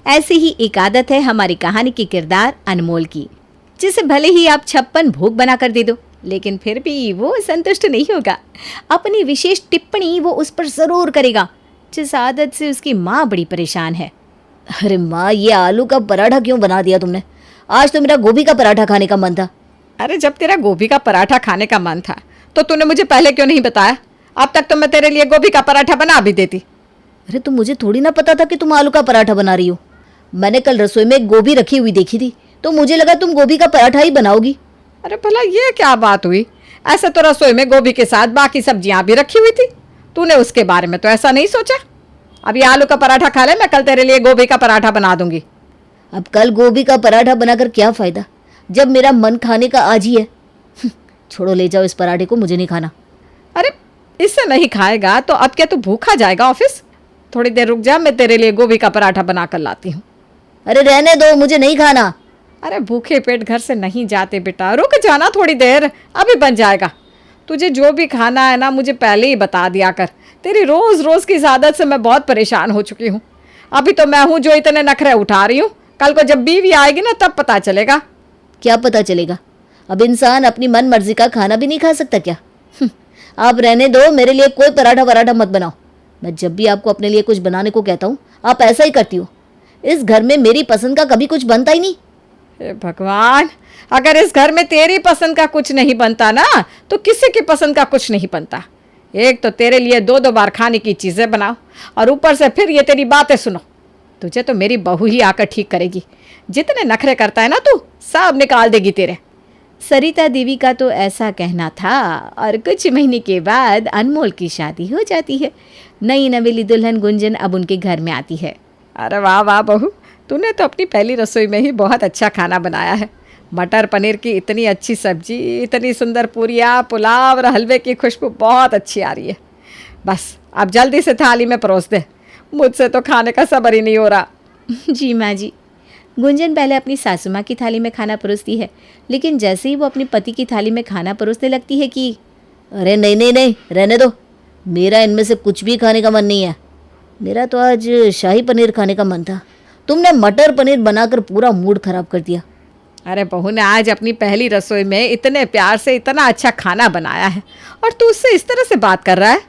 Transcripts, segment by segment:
ऐसी ही एक आदत है हमारी कहानी के किरदार अनमोल की, जिसे भले ही आप 56 भोग बनाकर दे दो, लेकिन फिर भी वो संतुष्ट नहीं होगा। अपनी विशेष टिप्पणी वो उस पर जरूर करेगा, जिस आदत से उसकी माँ बड़ी परेशान है। अरे माँ, ये आलू का पराठा क्यों बना दिया तुमने? आज तो मेरा गोभी का पराठा खाने का मन था। अरे जब तेरा गोभी का पराठा खाने का मन था तो तूने मुझे पहले क्यों नहीं बताया? अब तक तो मैं तेरे लिए गोभी का पराठा बना भी देती। अरे तो मुझे थोड़ी ना पता था कि तुम आलू का पराठा बना रही हो। मैंने कल रसोई में गोभी रखी हुई देखी थी, तो मुझे लगा तुम गोभी का पराठा ही बनाओगी। अरे भला ये क्या बात हुई? ऐसे तो रसोई में गोभी के साथ बाकी सब्जियां भी रखी हुई थी, तूने उसके बारे में तो ऐसा नहीं सोचा। अब ये आलू का पराठा खा ले, मैं कल तेरे लिए गोभी का पराठा बना दूंगी। अब कल गोभी का पराठा बनाकर क्या फायदा, जब मेरा मन खाने का आज ही है। छोड़ो, ले जाओ इस पराठे को, मुझे नहीं खाना। अरे इससे नहीं खाएगा तो अब क्या तू भूखा जाएगा ऑफिस? थोड़ी देर रुक जा, मैं तेरे लिए गोभी का पराठा बना कर लाती हूँ। अरे रहने दो, मुझे नहीं खाना। अरे भूखे पेट घर से नहीं जाते बेटा, रुक जाना थोड़ी देर, अभी बन जाएगा। तुझे जो भी खाना है ना मुझे पहले ही बता दिया कर। तेरी रोज रोज की इस आदत से मैं बहुत परेशान हो चुकी हूँ। अभी तो मैं हूँ जो इतने नखरे उठा रही हूँ, कल को जब बीवी आएगी ना तब पता चलेगा। क्या पता चलेगा? अब इंसान अपनी मन मर्जी का खाना भी नहीं खा सकता क्या? आप रहने दो, मेरे लिए कोई पराठा वराठा मत बनाओ। मैं जब भी आपको अपने लिए कुछ बनाने को कहता हूँ आप ऐसा ही करती हो। इस घर में मेरी पसंद का कभी कुछ बनता ही नहीं। हे भगवान, अगर इस घर में तेरी पसंद का कुछ नहीं बनता ना तो किसी की पसंद का कुछ नहीं बनता। एक तो तेरे लिए 2-2 बार खाने की चीज़ें बनाओ और ऊपर से फिर ये तेरी बातें सुनो। तुझे तो मेरी बहू ही आकर ठीक करेगी। जितने नखरे करता है ना तू, सब निकाल देगी तेरे। सरिता देवी का तो ऐसा कहना था और कुछ महीने के बाद अनमोल की शादी हो जाती है। नई नवेली दुल्हन गुंजन अब उनके घर में आती है। अरे वाह वाह बहू, तूने तो अपनी पहली रसोई में ही बहुत अच्छा खाना बनाया है। मटर पनीर की इतनी अच्छी सब्जी, इतनी सुंदर पूरियाँ, पुलाव और हलवे की खुशबू बहुत अच्छी आ रही है। बस अब जल्दी से थाली में परोस दे, मुझसे तो खाने का सब्र ही नहीं हो रहा। जी माँ जी। गुंजन पहले अपनी सासू माँ की थाली में खाना परोसती है, लेकिन जैसे ही वो अपने पति की थाली में खाना परोसने लगती है कि अरे नहीं नहीं नहीं, रहने दो, मेरा इनमें से कुछ भी खाने का मन नहीं है। मेरा तो आज शाही पनीर खाने का मन था, तुमने मटर पनीर बनाकर पूरा मूड खराब कर दिया। अरे बहू ने आज अपनी पहली रसोई में इतने प्यार से इतना अच्छा खाना बनाया है और तू उससे इस तरह से बात कर रहा है।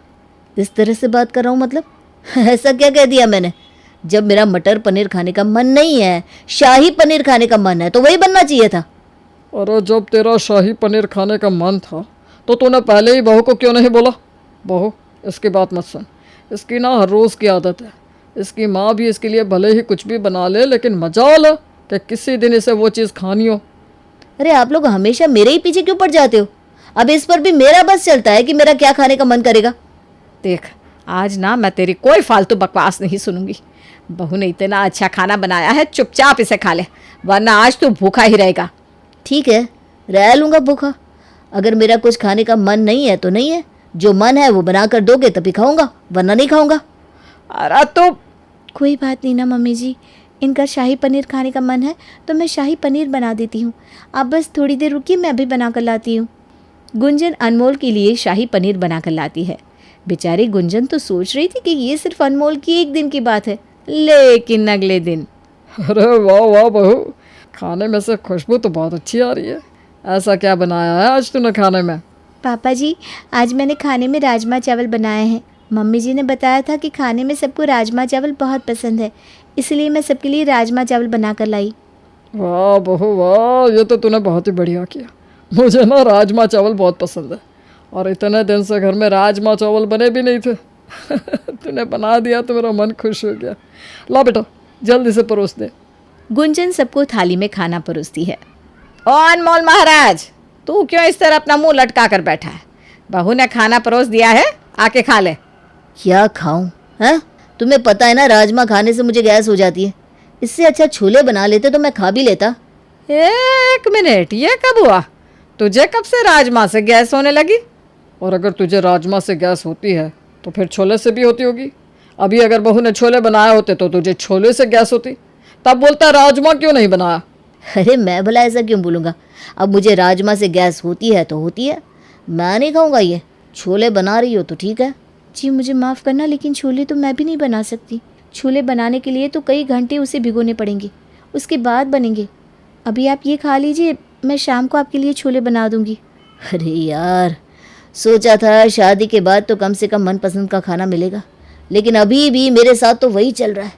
इस तरह से बात कर रहा हूँ मतलब? ऐसा क्या कह दिया मैंने? जब मेरा मटर पनीर खाने का मन नहीं है, शाही पनीर खाने का मन है, तो वही बनना चाहिए था। अरे जब तेरा शाही पनीर खाने का मन था तो तूने पहले ही बहू को क्यों नहीं बोला? बहू, इसकी बात मत सुन, इसकी ना हर रोज़ की आदत है। इसकी माँ भी इसके लिए भले ही कुछ भी बना ले, लेकिन मजाल है कि किसी दिन इसे वो चीज़ खानी हो। अरे आप लोग हमेशा मेरे ही पीछे क्यों पड़ जाते हो? अब इस पर भी मेरा बस चलता है कि मेरा क्या खाने का मन करेगा। देख, आज ना मैं तेरी कोई फालतू बकवास नहीं सुनूंगी। बहू ने इतना अच्छा खाना बनाया है, चुपचाप इसे खा ले, वरना आज तू भूखा ही रहेगा। ठीक है, रह लूँगा भूखा। अगर मेरा कुछ खाने का मन नहीं है तो नहीं है, जो मन है वो बना कर दोगे तभी खाऊंगा, वरना नहीं खाऊंगा। अरे तो कोई बात नहीं ना मम्मी जी, इनका शाही पनीर खाने का मन है तो मैं शाही पनीर बना देती हूँ। आप बस थोड़ी देर रुकिए, मैं अभी बना कर लाती हूँ। गुंजन अनमोल के लिए शाही पनीर बना कर लाती है। बेचारी गुंजन तो सोच रही थी कि ये सिर्फ अनमोल की एक दिन की बात है, लेकिन अगले दिन अरे वाह वाह बहू, खाने में से खुशबू तो बहुत अच्छी आ रही है। ऐसा क्या बनाया है आज तूने खाने में? पापा जी, आज मैंने खाने में राजमा चावल बनाए हैं। मम्मी जी ने बताया था कि खाने में सबको राजमा चावल बहुत पसंद है, इसलिए मैं सबके लिए राजमा चावल बना कर लाई। वाह बहू वाह, ये तो तूने बहुत ही बढ़िया किया। मुझे ना राजमा चावल बहुत पसंद है और इतने दिन से घर में राजमा चावल बने भी नहीं थे। तूने बना दिया तो मेरा मन खुश हो गया। ला बेटा, जल्दी से परोस दे। गुंजन सबको थाली में खाना परोसती है। ओ अनमोल महाराज, तू क्यों इस तरह अपना मुंह लटका कर बैठा है? बहू ने खाना परोस दिया है, आके खा ले। क्या खाऊं? हैं? तुम्हें पता है ना, राजमा खाने से मुझे गैस हो जाती है। इससे अच्छा छोले बना लेते तो मैं खा भी लेता। 1 मिनट, ये कब हुआ? तुझे कब से राजमा से गैस होने लगी? और अगर तुझे राजमा से गैस होती है तो फिर छोले से भी होती होगी। अभी अगर बहू ने छोले बनाए होते तो तुझे छोले से गैस होती, तब बोलता राजमा क्यों नहीं बनाया? अरे मैं भला ऐसा क्यों बोलूँगा? अब मुझे राजमा से गैस होती है तो होती है, मैं नहीं खाऊंगा ये। छोले बना रही हो तो ठीक है। जी मुझे माफ़ करना, लेकिन छोले तो मैं भी नहीं बना सकती। छोले बनाने के लिए तो कई घंटे उसे भिगोने पड़ेंगे, उसके बाद बनेंगे। अभी आप ये खा लीजिए, मैं शाम को आपके लिए छोले बना दूंगी। अरे यार, सोचा था शादी के बाद तो कम से कम मनपसंद का खाना मिलेगा, लेकिन अभी भी मेरे साथ तो वही चल रहा है।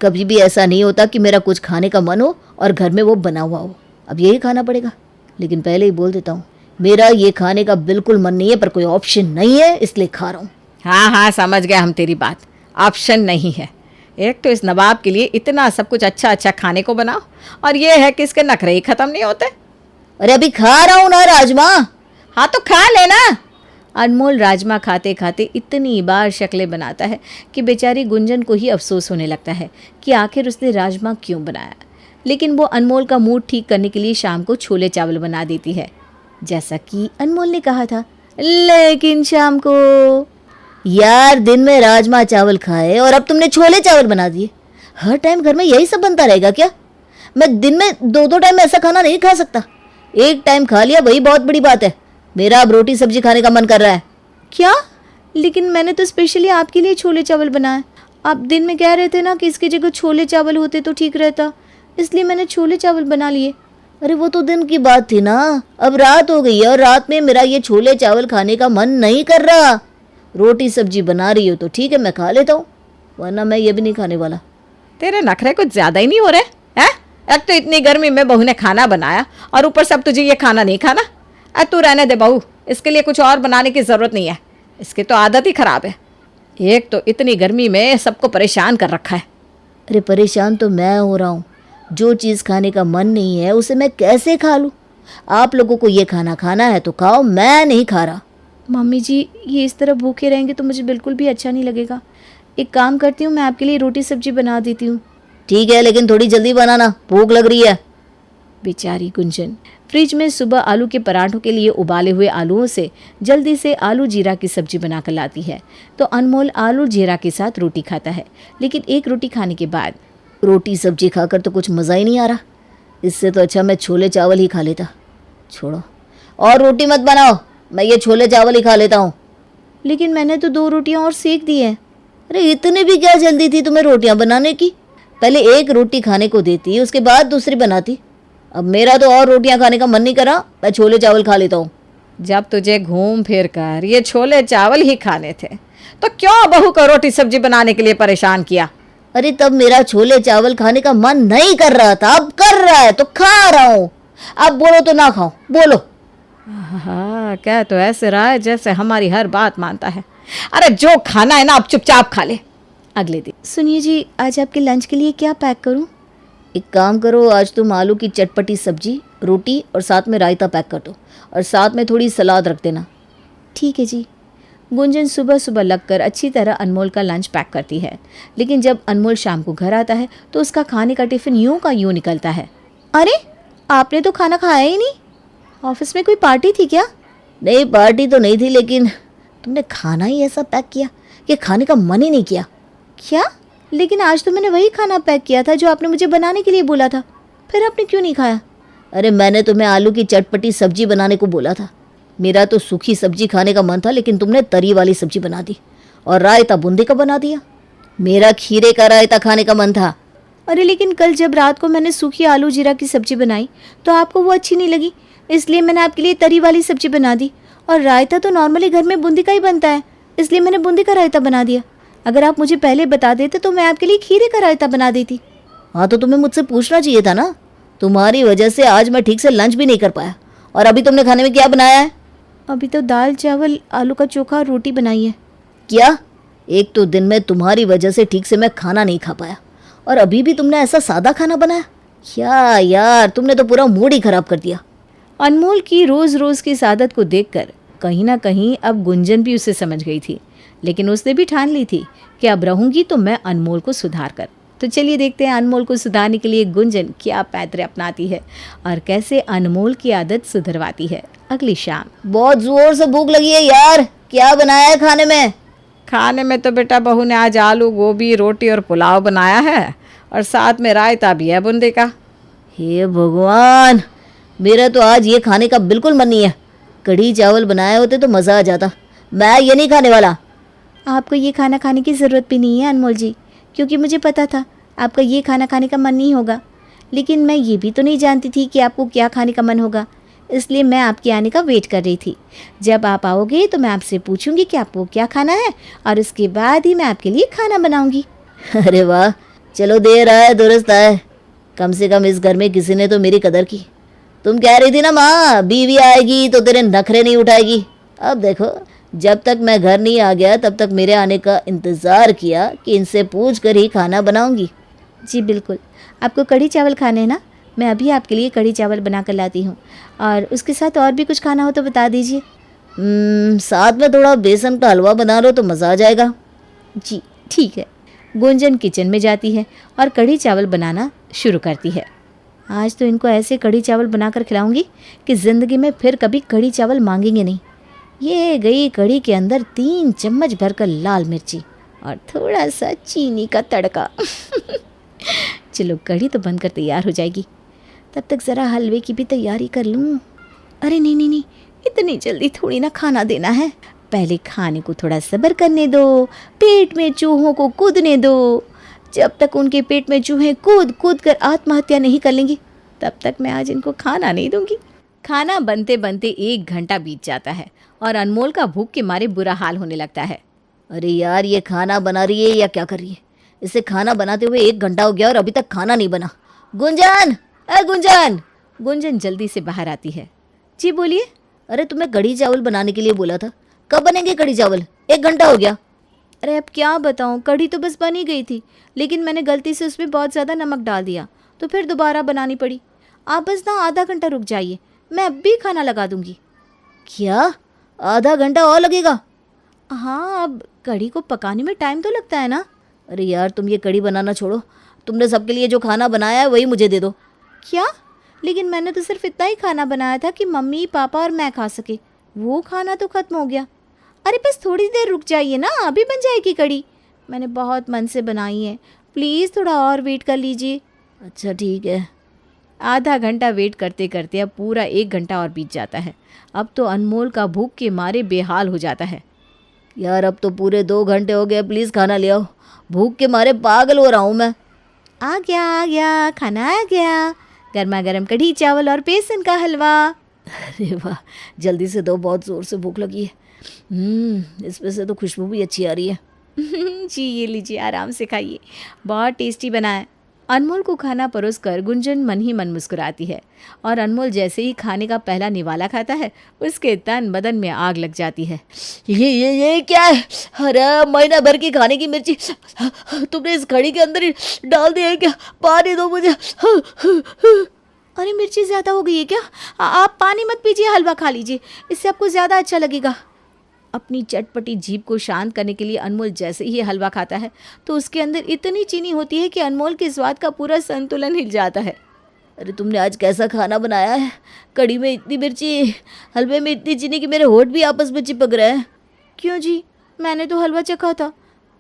कभी भी ऐसा नहीं होता कि मेरा कुछ खाने का मन हो और घर में वो बना हुआ हो। अब यही खाना पड़ेगा। लेकिन पहले ही बोल देता हूँ, मेरा ये खाने का बिल्कुल मन नहीं है, पर कोई ऑप्शन नहीं है, इसलिए खा रहा हूँ। हाँ हाँ, समझ गए हम तेरी बात। ऑप्शन नहीं है। एक तो इस नवाब के लिए इतना सब कुछ अच्छा अच्छा खाने को बनाओ, और ये है कि इसके नखरे ही खत्म नहीं होते। अरे अभी खा रहा हूँ ना राजमा। हाँ तो खा लेना। अनमोल राजमा खाते खाते इतनी बार शक्लें बनाता है कि बेचारी गुंजन को ही अफसोस होने लगता है कि आखिर उसने राजमा क्यों बनाया। लेकिन वो अनमोल का मूड ठीक करने के लिए शाम को छोले चावल बना देती है, जैसा कि अनमोल ने कहा था। लेकिन शाम को यार, दिन में राजमा चावल खाए और अब तुमने छोले चावल बना दिए। हर टाइम घर में यही सब बनता रहेगा क्या? मैं दिन में दो दो टाइम ऐसा खाना नहीं खा सकता। एक टाइम खा लिया वही बहुत बड़ी बात है। मेरा अब रोटी सब्जी खाने का मन कर रहा है। क्या? लेकिन मैंने तो स्पेशली आपके लिए छोले चावल बनाए। आप दिन में कह रहे थे ना कि इसकी जगह छोले चावल होते तो ठीक रहता, इसलिए मैंने छोले चावल बना लिए। अरे वो तो दिन की बात थी ना, अब रात हो गई है और रात में मेरा ये छोले चावल खाने का मन नहीं कर रहा। रोटी सब्जी बना रही हो तो ठीक है, मैं खा लेता हूँ, वरना मैं ये भी नहीं खाने वाला। तेरे नखरे कुछ ज़्यादा ही नहीं हो रहे हैं? एक तो इतनी गर्मी में बहू ने खाना बनाया और ऊपर सब तुझे ये खाना नहीं खाना। तू रहने दे बहू, इसके लिए कुछ और बनाने की ज़रूरत नहीं है। इसकी तो आदत ही ख़राब है। एक तो इतनी गर्मी में सबको परेशान कर रखा है। अरे परेशान तो मैं हो रहा हूँ। जो चीज़ खाने का मन नहीं है उसे मैं कैसे खा लूँ? आप लोगों को ये खाना खाना है तो खाओ, मैं नहीं खा रहा। मम्मी जी, ये इस तरह भूखे रहेंगे तो मुझे बिल्कुल भी अच्छा नहीं लगेगा। एक काम करती हूँ, मैं आपके लिए रोटी सब्जी बना देती हूँ। ठीक है, लेकिन थोड़ी जल्दी बनाना, भूख लग रही है। बेचारी गुंजन फ्रिज में सुबह आलू के पराठों के लिए उबाले हुए आलूओं से जल्दी से आलू जीरा की सब्जी बनाकर लाती है, तो अनमोल आलू जीरा के साथ रोटी खाता है। लेकिन एक रोटी खाने के बाद रोटी सब्जी खाकर तो कुछ मज़ा ही नहीं आ रहा। इससे तो अच्छा मैं छोले चावल ही खा लेता। छोड़ो, और रोटी मत बनाओ, मैं ये छोले चावल ही खा लेता हूँ। लेकिन मैंने तो 2 रोटियां और सेक दी है। अरे इतनी भी क्या जल्दी थी तुम्हें रोटियां बनाने की? पहले एक रोटी खाने को देती, उसके बाद दूसरी बनाती। अब मेरा तो और रोटियां खाने का मन नहीं करा, मैं छोले चावल खा लेता हूँ। जब तुझे घूम फिर कर ये छोले चावल ही खाने थे तो क्यों बहू को रोटी सब्जी बनाने के लिए परेशान किया? अरे तब मेरा छोले चावल खाने का मन नहीं कर रहा था, अब कर रहा है तो खा रहा हूँ। अब बोलो तो ना खाओ, बोलो। हाँ, क्या तो ऐसे रहा है जैसे हमारी हर बात मानता है। अरे जो खाना है ना आप चुपचाप खा ले। अगले दिन, सुनिए जी, आज आपके लंच के लिए क्या पैक करूं? एक काम करो, आज तुम आलू की चटपटी सब्जी, रोटी और साथ में रायता पैक कर दो, और साथ में थोड़ी सलाद रख देना। ठीक है जी। गुंजन सुबह सुबह लगकर अच्छी तरह अनमोल का लंच पैक करती है। लेकिन जब अनमोल शाम को घर आता है तो उसका खाने का टिफ़िन यूं का यूं निकलता है। अरे, आपने तो खाना खाया ही नहीं। ऑफिस में कोई पार्टी थी क्या? नहीं, पार्टी तो नहीं थी, लेकिन तुमने खाना ही ऐसा पैक किया कि खाने का मन ही नहीं किया। क्या? लेकिन आज तो मैंने वही खाना पैक किया था जो आपने मुझे बनाने के लिए बोला था, फिर आपने क्यों नहीं खाया? अरे मैंने तुम्हें आलू की चटपटी सब्जी बनाने को बोला था। मेरा तो सूखी सब्जी खाने का मन था, लेकिन तुमने तरी वाली सब्जी बना दी, और रायता बूंदी का बना दिया। मेरा खीरे का रायता खाने का मन था। अरे लेकिन कल जब रात को मैंने सूखी आलू जीरा की सब्जी बनाई तो आपको वो अच्छी नहीं लगी, इसलिए मैंने आपके लिए तरी वाली सब्जी बना दी। और रायता तो नॉर्मली घर में बूंदी का ही बनता है, इसलिए मैंने बूंदी का रायता बना दिया। अगर आप मुझे पहले बता देते तो मैं आपके लिए खीरे का रायता बना देती। हाँ, तो तुम्हें मुझसे पूछना चाहिए था ना। तुम्हारी वजह से आज मैं ठीक से लंच भी नहीं कर पाया। और अभी तुमने खाने में क्या बनाया है? अभी तो दाल चावल आलू का चोखा और रोटी बनाई है। क्या? एक तो दिन में तुम्हारी वजह से ठीक से मैं खाना नहीं खा पाया, और अभी भी तुमने ऐसा सादा खाना बनाया? क्या यार, तुमने तो पूरा मूड ही खराब कर दिया। अनमोल की रोज़ रोज़ की इस आदत को देखकर कहीं ना कहीं अब गुंजन भी उसे समझ गई थी, लेकिन उसने भी ठान ली थी कि अब रहूंगी तो मैं अनमोल को सुधार कर। तो चलिए देखते हैं अनमोल को सुधारने के लिए गुंजन क्या पैतरे अपनाती है और कैसे अनमोल की आदत सुधरवाती है। अगली शाम। बहुत जोर से भूख लगी है यार, क्या बनाया है खाने में? खाने में तो बेटा बहू ने आज आलू गोभी रोटी और पुलाव बनाया है, और साथ में रायता भी है बूंदी का। हे भगवान, मेरा तो आज ये खाने का बिल्कुल मन नहीं है। कढ़ी चावल बनाए होते तो मज़ा आ जाता। मैं ये नहीं खाने वाला। आपको ये खाना खाने की ज़रूरत भी नहीं है अनमोल जी, क्योंकि मुझे पता था आपका ये खाना खाने का मन नहीं होगा। लेकिन मैं ये भी तो नहीं जानती थी कि आपको क्या खाने का मन होगा, इसलिए मैं आपके आने का वेट कर रही थी। जब आप आओगे तो मैं आपसे पूछूंगी कि आपको क्या खाना है और उसके बाद ही मैं आपके लिए खाना बनाऊंगी। अरे वाह, चलो देर आए दुरुस्त आए। कम से कम इस घर में किसी ने तो मेरी कदर की। तुम कह रही थी ना माँ, बीवी आएगी तो तेरे नखरे नहीं उठाएगी। अब देखो, जब तक मैं घर नहीं आ गया तब तक मेरे आने का इंतज़ार किया कि इनसे पूछ कर ही खाना बनाऊंगी। जी बिल्कुल, आपको कढ़ी चावल खाने हैं ना? मैं अभी आपके लिए कढ़ी चावल बना कर लाती हूँ, और उसके साथ और भी कुछ खाना हो तो बता दीजिए। साथ में थोड़ा बेसन का हलवा बना लो तो मज़ा आ जाएगा। जी ठीक है। गुंजन किचन में जाती है और कढ़ी चावल बनाना शुरू करती है। आज तो इनको ऐसे कढ़ी चावल बनाकर खिलाऊंगी कि ज़िंदगी में फिर कभी कढ़ी चावल मांगेंगे नहीं। ये गई कढ़ी के अंदर 3 चम्मच भरकर लाल मिर्ची और थोड़ा सा चीनी का तड़का। चलो कढ़ी तो बनकर तैयार हो जाएगी, तब तक ज़रा हलवे की भी तैयारी कर लूँ। अरे नहीं नहीं नहीं, इतनी जल्दी थोड़ी ना खाना देना है, पहले खाने को थोड़ा सब्र करने दो, पेट में चूहों को कूदने दो। जब तक उनके पेट में चूहे कूद कूद कर आत्महत्या नहीं कर लेंगी तब तक मैं आज इनको खाना नहीं दूंगी। खाना बनते बनते 1 घंटा बीत जाता है और अनमोल का भूख के मारे बुरा हाल होने लगता है। अरे यार, ये खाना बना रही है या क्या कर रही है? इसे खाना बनाते हुए 1 घंटा हो गया और अभी तक खाना नहीं बना। गुंजन, अरे गुंजन! गुंजन जल्दी से बाहर आती है। जी बोलिए। अरे तुम्हें कढ़ी चावल बनाने के लिए बोला था, कब बनेंगे कढ़ी चावल? 1 घंटा हो गया। अरे अब क्या बताऊँ, कढ़ी तो बस बन ही गई थी, लेकिन मैंने गलती से उसमें बहुत ज़्यादा नमक डाल दिया तो फिर दोबारा बनानी पड़ी। आप बस ना आधा घंटा रुक जाइए, मैं अब भी खाना लगा दूंगी। क्या? आधा घंटा और लगेगा? हाँ, अब कढ़ी को पकाने में टाइम तो लगता है ना। अरे यार, तुम ये कढ़ी बनाना छोड़ो, तुमने सबके लिए जो खाना बनाया है वही मुझे दे दो। क्या? लेकिन मैंने तो सिर्फ इतना ही खाना बनाया था कि मम्मी पापा और मैं खा सके, वो खाना तो ख़त्म हो गया। अरे बस थोड़ी देर रुक जाइए ना, अभी बन जाएगी कढ़ी। मैंने बहुत मन से बनाई है, प्लीज़ थोड़ा और वेट कर लीजिए। अच्छा ठीक है। आधा घंटा वेट करते करते अब पूरा 1 घंटा और बीत जाता है। अब तो अनमोल का भूख के मारे बेहाल हो जाता है। यार, अब तो पूरे 2 घंटे हो गए, प्लीज़ खाना ले आओ, भूख के मारे पागल हो रहा हूँ मैं। आ गया, खाना आ गया, गर्मा गर्म कढ़ी चावल और बेसन का हलवा। अरे वाह, जल्दी से दो, बहुत ज़ोर से भूख लगी है। इसमें से तो खुशबू भी अच्छी आ रही है। जी ये लीजिए, आराम से खाइए, बहुत टेस्टी बना है। अनमोल को खाना परोसकर गुंजन मन ही मन मुस्कुराती है और अनमोल जैसे ही खाने का पहला निवाला खाता है उसके तन बदन में आग लग जाती है। ये क्या है? अरे महीना भर की खाने की मिर्ची तुमने इस कढ़ी के अंदर ही डाल दी है क्या? पानी दो मुझे। अरे मिर्ची ज़्यादा हो गई है क्या? आप पानी मत पीजिए, हलवा खा लीजिए, इससे आपको ज़्यादा अच्छा लगेगा। अपनी चटपटी जीभ को शांत करने के लिए अनमोल जैसे ही हलवा खाता है तो उसके अंदर इतनी चीनी होती है कि अनमोल के स्वाद का पूरा संतुलन हिल जाता है। अरे तुमने आज कैसा खाना बनाया है? कढ़ी में इतनी मिर्ची, हलवे में इतनी चीनी कि मेरे होठ भी आपस में चिपक रहे हैं। क्यों जी, मैंने तो हलवा चखा था,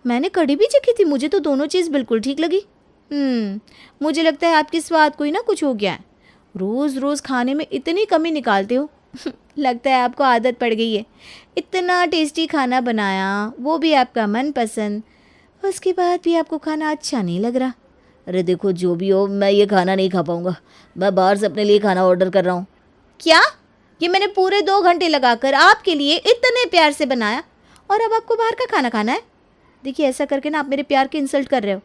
मैंने कढ़ी भी चखी थी, मुझे तो दोनों चीज़ बिल्कुल ठीक लगी। मुझे लगता है आपके स्वाद को ही ना कुछ हो गया है, रोज़ रोज़ खाने में इतनी कमी निकालते हो। लगता है आपको आदत पड़ गई है। इतना टेस्टी खाना बनाया, वो भी आपका मनपसंद, उसके बाद भी आपको खाना अच्छा नहीं लग रहा। अरे देखो, जो भी हो, मैं ये खाना नहीं खा पाऊँगा, मैं बाहर से अपने लिए खाना ऑर्डर कर रहा हूँ। क्या? ये मैंने पूरे 2 घंटे लगाकर आपके लिए इतने प्यार से बनाया और अब आपको बाहर का खाना खाना है? देखिए, ऐसा करके ना आप मेरे प्यार की इंसल्ट कर रहे हो।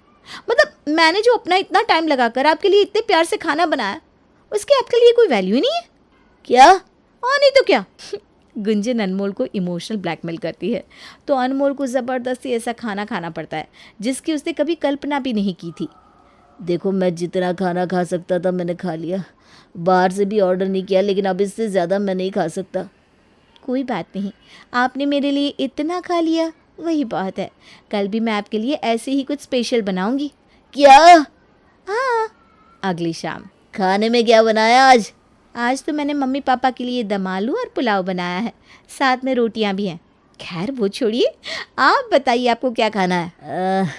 मतलब मैंने जो अपना इतना टाइम लगाकर आपके लिए इतने प्यार से खाना बनाया, उसकी आपके लिए कोई वैल्यू ही नहीं है क्या? हाँ नहीं तो क्या। गुंजन अनमोल को इमोशनल ब्लैकमेल करती है तो अनमोल को ज़बरदस्ती ऐसा खाना खाना पड़ता है जिसकी उसने कभी कल्पना भी नहीं की थी। देखो, मैं जितना खाना खा सकता था मैंने खा लिया, बाहर से भी ऑर्डर नहीं किया, लेकिन अब इससे ज़्यादा मैं नहीं खा सकता। कोई बात नहीं, आपने मेरे लिए इतना खा लिया वही बहुत है। कल भी मैं आपके लिए ऐसे ही कुछ स्पेशल बनाऊंगी। क्या? हाँ, अगली शाम। खाने में क्या बनाया आज? आज तो मैंने मम्मी पापा के लिए दम आलू और पुलाव बनाया है, साथ में रोटियां भी हैं। खैर वो छोड़िए, आप बताइए आपको क्या खाना है?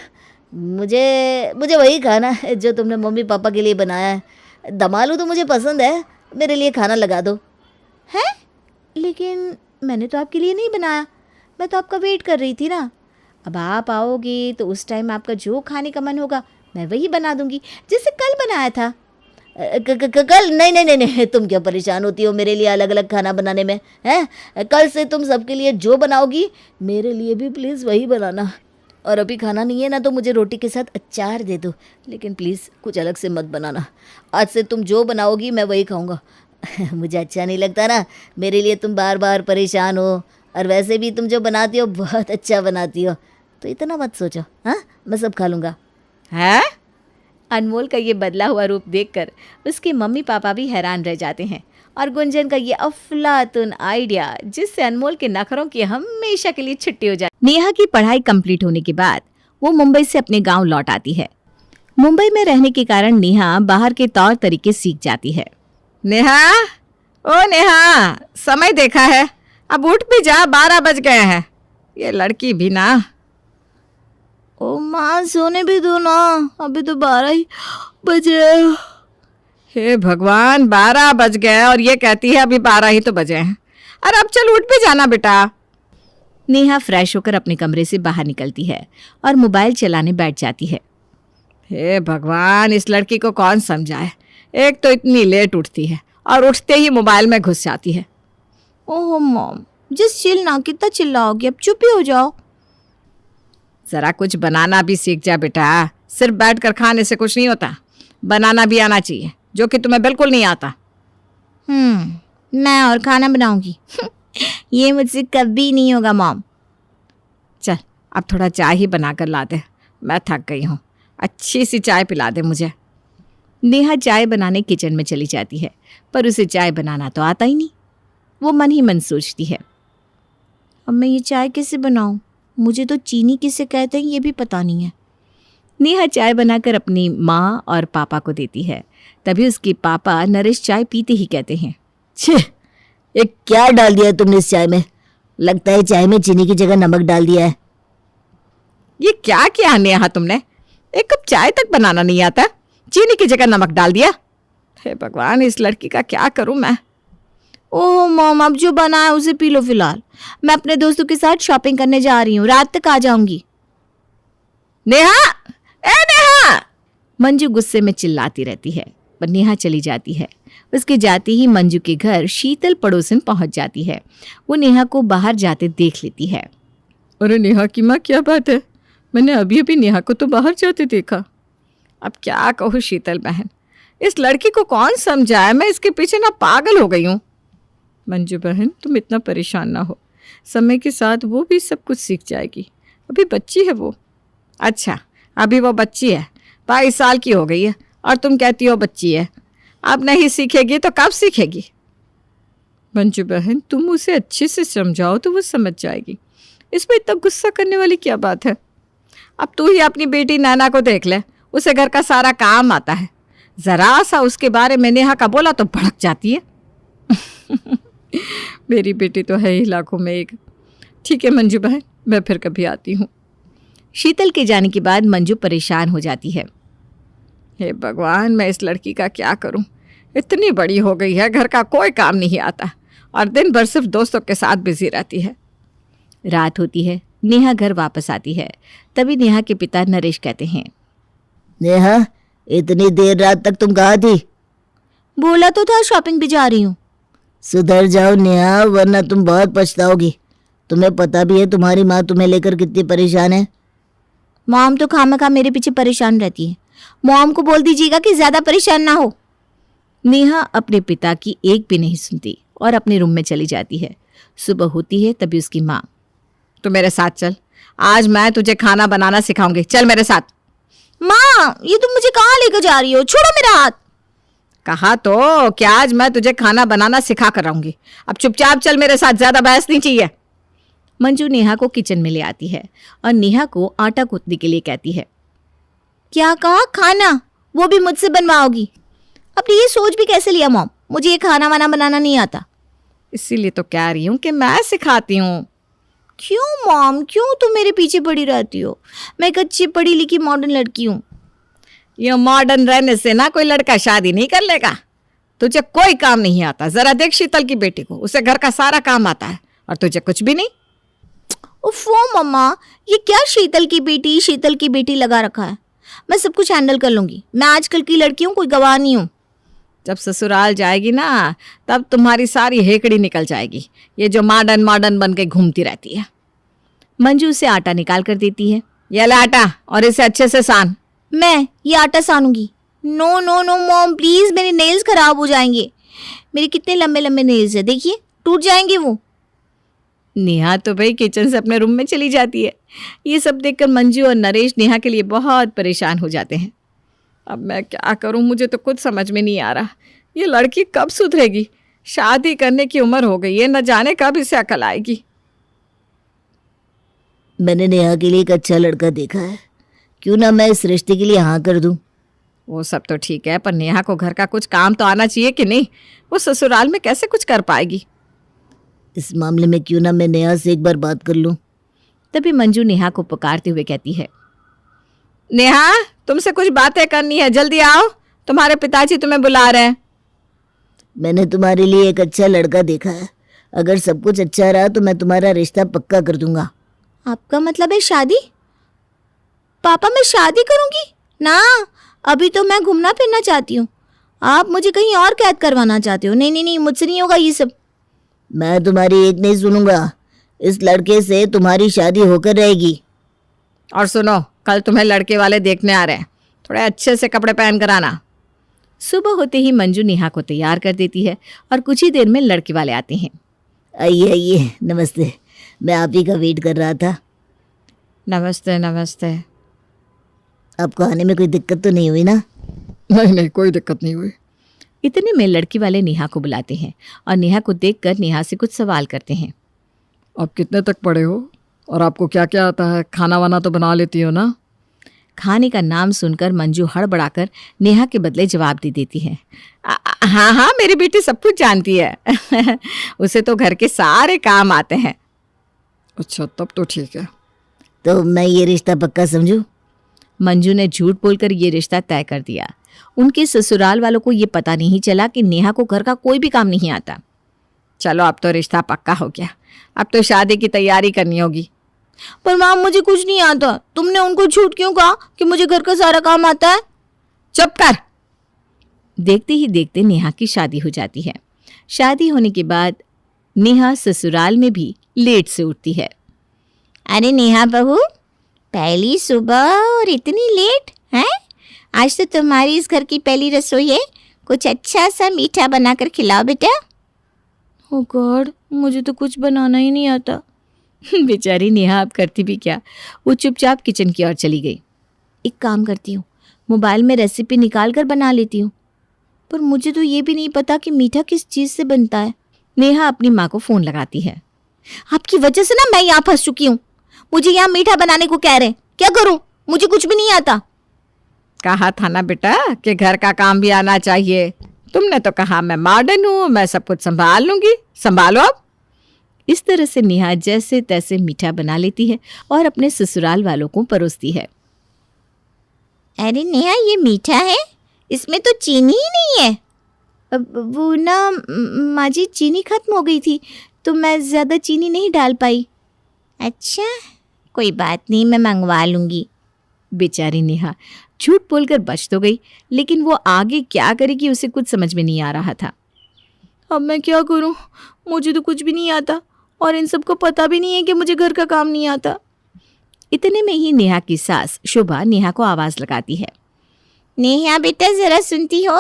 मुझे वही खाना है जो तुमने मम्मी पापा के लिए बनाया है। दम आलू तो मुझे पसंद है, मेरे लिए खाना लगा दो। हैं? लेकिन मैंने तो आपके लिए नहीं बनाया, मैं तो आपका वेट कर रही थी ना। अब आप आओगे तो उस टाइम आपका जो खाने का मन होगा मैं वही बना दूंगी, जैसे कल बनाया था। कल? नहीं नहीं नहीं नहीं, तुम क्या परेशान होती हो मेरे लिए अलग अलग खाना बनाने में? हैं, कल से तुम सबके लिए जो बनाओगी मेरे लिए भी प्लीज़ वही बनाना। और अभी खाना नहीं है ना तो मुझे रोटी के साथ अचार दे दो, लेकिन प्लीज़ कुछ अलग से मत बनाना। आज से तुम जो बनाओगी मैं वही खाऊंगा। मुझे अच्छा नहीं लगता ना मेरे लिए तुम बार बार परेशान हो, और वैसे भी तुम जो बनाती हो बहुत अच्छा बनाती हो, तो इतना मत सोचो। हाँ, मैं सब खा लूँगा। है? अनमोल का ये बदला हुआ रूप देखकर उसके मम्मी पापा भी हैरान रह जाते हैं, और गुंजन का ये अफलातुन आइडिया जिससे अनमोल के नखरों की हमेशा के लिए छुट्टी हो जाए। नेहा की पढ़ाई कंप्लीट होने के बाद वो मुंबई से अपने गांव लौट आती है। मुंबई में रहने के कारण नेहा बाहर के तौर तरीके सीख जाती है। नेहा, ओ नेहा, समय देखा है, अब उठ भी जा, 12 बज गए हैं। ये लड़की भी ना। ओ माँ, सोने भी दो ना, अभी तो 12 ही बजे। हे भगवान, 12 बज गए और ये कहती है अभी 12 ही तो बजे हैं। अरे अब चल उठ भी जाना बेटा। नेहा फ्रेश होकर अपने कमरे से बाहर निकलती है और मोबाइल चलाने बैठ जाती है। हे भगवान, इस लड़की को कौन समझाए। एक तो इतनी लेट उठती है और उठते ही मोबाइल में घुस जाती है। ओह मॉम, जस्ट चिल ना, कितना चिल्लाओगे, अब चुप ही हो जाओ। जरा कुछ बनाना भी सीख जा बेटा, सिर्फ बैठकर खाने से कुछ नहीं होता, बनाना भी आना चाहिए, जो कि तुम्हें बिल्कुल नहीं आता। मैं और खाना बनाऊंगी ये मुझसे कभी नहीं होगा मॉम। चल अब थोड़ा चाय ही बना कर ला दे, मैं थक गई हूँ, अच्छी सी चाय पिला दे मुझे। नेहा चाय बनाने किचन में चली जाती है, पर उसे चाय बनाना तो आता ही नहीं। वो मन ही मन सोचती है, अब मैं ये चाय कैसे बनाऊं, मुझे तो चीनी किसे कहते हैं ये भी पता नहीं है। नेहा चाय बनाकर अपनी माँ और पापा को देती है। तभी उसके पापा नरेश चाय पीते ही कहते हैं, छे, ये क्या डाल दिया है तुमने इस चाय में? लगता है चाय में चीनी की जगह नमक डाल दिया है। ये क्या किया नेहा तुमने? एक कप चाय तक बनाना नहीं आता, चीनी की जगह नमक डाल दिया। हे भगवान, इस लड़की का क्या करूं मैं। ओह मॉम, अब जो बना है उसे पी लो फिलहाल, मैं अपने दोस्तों के साथ शॉपिंग करने जा रही हूँ, रात तक आ जाऊंगी। नेहा, ए नेहा! मंजू गुस्से में चिल्लाती रहती है, पर नेहा चली जाती है। उसके जाते ही मंजू के घर शीतल पड़ोसन पहुंच जाती है। वो नेहा को बाहर जाते देख लेती है। अरे नेहा की माँ, क्या बात है? मैंने अभी अभी नेहा को तो बाहर जाते देखा। अब क्या कहूँ शीतल बहन, इस लड़की को कौन समझाए, मैं इसके पीछे ना पागल हो गई हूँ। मंजू बहन, तुम इतना परेशान ना हो, समय के साथ वो भी सब कुछ सीख जाएगी, अभी बच्ची है वो। अच्छा, अभी वो बच्ची है, 22 साल की हो गई है, और तुम कहती हो बच्ची है। अब नहीं सीखेगी तो कब सीखेगी? मंजू बहन, तुम उसे अच्छे से समझाओ तो वो समझ जाएगी, इसमें इतना गुस्सा करने वाली क्या बात है? अब तू ही अपनी बेटी नैना को देख ले, उसे घर का सारा काम आता है, जरा सा उसके बारे में नेहा का बोला तो भड़क जाती है। मेरी बेटी तो है ही लाखों में एक। ठीक है मंजू बहन, मैं फिर कभी आती हूँ। शीतल के जाने के बाद मंजू परेशान हो जाती है। हे भगवान, मैं इस लड़की का क्या करूं, इतनी बड़ी हो गई है, घर का कोई काम नहीं आता और दिन भर सिर्फ दोस्तों के साथ बिजी रहती है। रात होती है, नेहा घर वापस आती है। तभी नेहा के पिता नरेश कहते हैं, नेहा, इतनी देर रात तक तुम कहाँ थी? बोला तो था शॉपिंग भी जा रही हूँ। सुधर जाओ नेहा, वरना तुम बहुत पछताओगी। तुम्हें पता भी है तुम्हारी माँ तुम्हें लेकर कितनी परेशान है। मॉम तो खामखा मेरे पीछे परेशान रहती है, मॉम को बोल दीजिएगा कि ज्यादा परेशान ना हो। नेहा अपने पिता की एक भी नहीं सुनती और अपने रूम में चली जाती है। सुबह होती है, तभी उसकी माँ, तू मेरे साथ चल, आज मैं तुझे खाना बनाना सिखाऊंगी, चल मेरे साथ। माँ, ये तुम मुझे कहाँ लेकर जा रही हो, छोड़ो मेरा हाथ। कहा तो कि आज मैं तुझे खाना बनाना सिखा कर रहूंगी, अब चुपचाप चल मेरे साथ, ज्यादा बहस नहीं चाहिए। मंजू नेहा को किचन में ले आती है और नेहा को आटा गूंथने के लिए कहती है। क्या कहा? खाना वो भी मुझसे बनवाओगी? अपनी ये सोच भी कैसे लिया मॉम, मुझे ये खाना वाना बनाना नहीं आता। इसीलिए तो कह रही हूँ कि मैं सिखाती हूँ। क्यों मॉम, क्यों तुम मेरे पीछे पड़ी रहती हो? मैं एक अच्छी पढ़ी लिखी मॉडर्न लड़की हूँ। ये मॉडर्न रहने से ना कोई लड़का शादी नहीं कर लेगा। तुझे कोई काम नहीं आता, जरा देख शीतल की बेटी को, उसे घर का सारा काम आता है और तुझे कुछ भी नहीं। उफ़ो मम्मा, ये क्या शीतल की बेटी लगा रखा है। मैं सब कुछ हैंडल कर लूँगी। मैं आजकल की लड़की हूँ, कोई गवाह नहीं हूँ। जब ससुराल जाएगी ना तब तुम्हारी सारी हेकड़ी निकल जाएगी, ये जो मॉडर्न मॉडर्न बन के घूमती रहती है। मंजू उसे आटा निकाल कर देती है। ये ले आटा और इसे अच्छे से सान। मैं ये आटा सानूंगी? No no no mom please, मेरे नेल्स खराब हो जाएंगे। मेरे कितने लंबे लंबे नेल्स है, देखिए टूट जाएंगे वो। नेहा तो भाई किचन से अपने रूम में चली जाती है। ये सब देखकर मंजू और नरेश नेहा के लिए बहुत परेशान हो जाते हैं। अब मैं क्या करूं, मुझे तो कुछ समझ में नहीं आ रहा। ये लड़की कब सुधरेगी? शादी करने की उम्र हो गई है, न जाने कब इसे अकल आएगी। मैंने नेहा के लिए एक अच्छा लड़का देखा है, क्यों ना मैं इस रिश्ते के लिए हाँ कर दूं। वो सब तो ठीक है, पर नेहा को घर का कुछ काम तो आना चाहिए कि नहीं? वो ससुराल में कैसे कुछ कर पाएगी? इस मामले में क्यों ना मैं नेहा से एक बार बात कर लूं। तभी मंजू नेहा को पुकारते हुए कहती है, नेहा, तुमसे कुछ बातें करनी है, जल्दी आओ, तुम्हारे पिताजी तुम्हें बुला रहे हैं। मैंने तुम्हारे लिए एक अच्छा लड़का देखा है, अगर सब कुछ अच्छा रहा तो मैं तुम्हारा रिश्ता पक्का कर दूंगा। आपका मतलब है शादी? पापा मैं शादी करूंगी? ना, अभी तो मैं घूमना फिरना चाहती हूँ। आप मुझे कहीं और कैद करवाना चाहते हो? नहीं नहीं नहीं, मुझसे नहीं होगा ये सब। मैं तुम्हारी एक नहीं सुनूंगा, इस लड़के से तुम्हारी शादी होकर रहेगी। और सुनो, कल तुम्हें लड़के वाले देखने आ रहे हैं, थोड़े अच्छे से कपड़े पहन कर आना। सुबह होते ही मंजू नेहा को तैयार कर देती है और कुछ ही देर में लड़के वाले आते हैं। आइए आइए, नमस्ते, मैं आप ही का वेट कर रहा था। नमस्ते नमस्ते। आपको आने में कोई दिक्कत तो नहीं हुई ना? नहीं नहीं, कोई दिक्कत नहीं हुई। इतने में लड़की वाले नेहा को बुलाते हैं और नेहा को देखकर नेहा से कुछ सवाल करते हैं। आप कितने तक पढ़े हो और आपको क्या क्या आता है? खाना वाना तो बना लेती हो ना? खाने का नाम सुनकर मंजू हड़बड़ाकर नेहा के बदले जवाब दे देती है। हाँ हाँ, मेरी बेटी सब कुछ जानती है। उसे तो घर के सारे काम आते हैं। अच्छा, तब तो ठीक है। तो मैं ये रिश्ता पक्का समझूं? मंजू ने झूठ बोलकर ये रिश्ता तय कर दिया। उनके ससुराल वालों को ये पता नहीं चला कि नेहा को घर का कोई भी काम नहीं आता। चलो, अब तो रिश्ता पक्का हो गया, अब तो शादी की तैयारी करनी होगी। पर माँ मुझे कुछ नहीं आता। तुमने उनको झूठ क्यों कहा कि मुझे घर का सारा काम आता है? चुप कर। देखते ही देखते नेहा की शादी हो जाती है। शादी होने के बाद नेहा ससुराल में भी लेट से उठती है। अरे नेहा बहू, पहली सुबह और इतनी लेट हैं? आज तो तुम्हारी इस घर की पहली रसोई है, कुछ अच्छा सा मीठा बनाकर खिलाओ बेटा। ओ गॉड, मुझे तो कुछ बनाना ही नहीं आता। बेचारी नेहा अब करती भी क्या, वो चुपचाप किचन की ओर चली गई। एक काम करती हूँ, मोबाइल में रेसिपी निकाल कर बना लेती हूँ, पर मुझे तो ये भी नहीं पता कि मीठा किस चीज़ से बनता है। नेहा अपनी माँ को फ़ोन लगाती है। आपकी वजह से ना मैं यहाँ फंस चुकी हूँ। मुझे यहाँ मीठा बनाने को कह रहे हैं, क्या करूँ? मुझे कुछ भी नहीं आता। कहा था ना बेटा कि घर का काम भी आना चाहिए। तुमने तो कहा मैं मॉडर्न हूँ, मैं सब कुछ संभाल लूंगी, संभालो अब। इस तरह से नेहा जैसे तैसे मीठा बना लेती है और अपने ससुराल वालों को परोसती है। अरे नेहा, ये मीठा है, इसमें तो चीनी ही नहीं है। वो ना माँ जी, चीनी खत्म हो गई थी तो मैं ज़्यादा चीनी नहीं डाल पाई। अच्छा, कोई बात नहीं, मैं मंगवा लूँगी। बेचारी नेहा झूठ बोलकर बच तो गई, लेकिन वो आगे क्या करेगी उसे कुछ समझ में नहीं आ रहा था। अब मैं क्या करूं? मुझे तो कुछ भी नहीं आता और इन सबको पता भी नहीं है कि मुझे घर का काम नहीं आता। इतने में ही नेहा की सास शोभा नेहा को आवाज़ लगाती है। नेहा बेटा, ज़रा सुनती हो?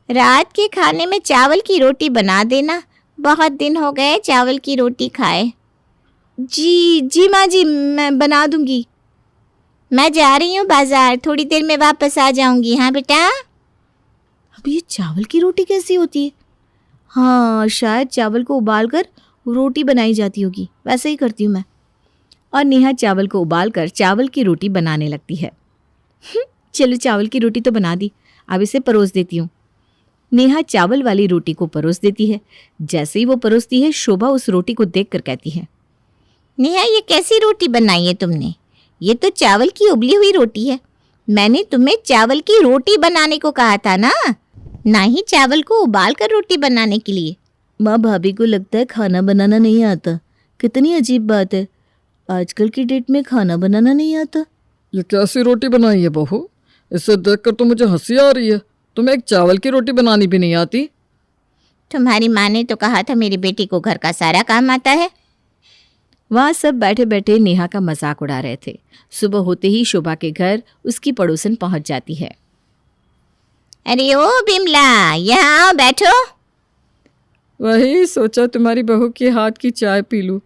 रात के खाने में चावल की रोटी बना देना, बहुत दिन हो गए चावल की रोटी खाए। जी जी माँ जी, मैं बना दूंगी। मैं जा रही हूँ बाजार, थोड़ी देर में वापस आ जाऊंगी। हाँ बेटा। अब ये चावल की रोटी कैसी होती है? हाँ, शायद चावल को उबालकर रोटी बनाई जाती होगी, वैसे ही करती हूँ मैं। और नेहा चावल को उबालकर चावल की रोटी बनाने लगती है। चलो, चावल की रोटी तो बना दी, अब इसे परोस देती हूँ। नेहा चावल वाली रोटी को परोस देती है। जैसे ही वो परोसती है, शोभा उस रोटी को देखकर कहती है, नेहा ये कैसी रोटी बनाई है तुमने? ये तो चावल की उबली हुई रोटी है। मैंने तुम्हें चावल की रोटी बनाने को कहा था ना ही चावल को उबाल कर रोटी बनाने के लिए। माँ, भाभी को लगता है खाना बनाना नहीं आता। कितनी अजीब बात है। आजकल की डेट में खाना बनाना नहीं आता? ये कैसी रोटी बनाई है बहू? इसे देखकर तो मुझे हंसी आ रही है। तुम्हें एक चावल की रोटी बनानी भी नहीं आती? तुम्हारी माँ ने तो कहा था मेरी बेटी को घर का सारा काम आता है। वहाँ सब बैठे बैठे नेहा का मजाक उड़ा रहे थे। सुबह होते ही शोभा के घर उसकी पड़ोसन पहुंच जाती है। अरे ओ बिमला, यहाँ आओ, बैठो। वही सोचा तुम्हारी बहू के हाथ की चाय पी लूं।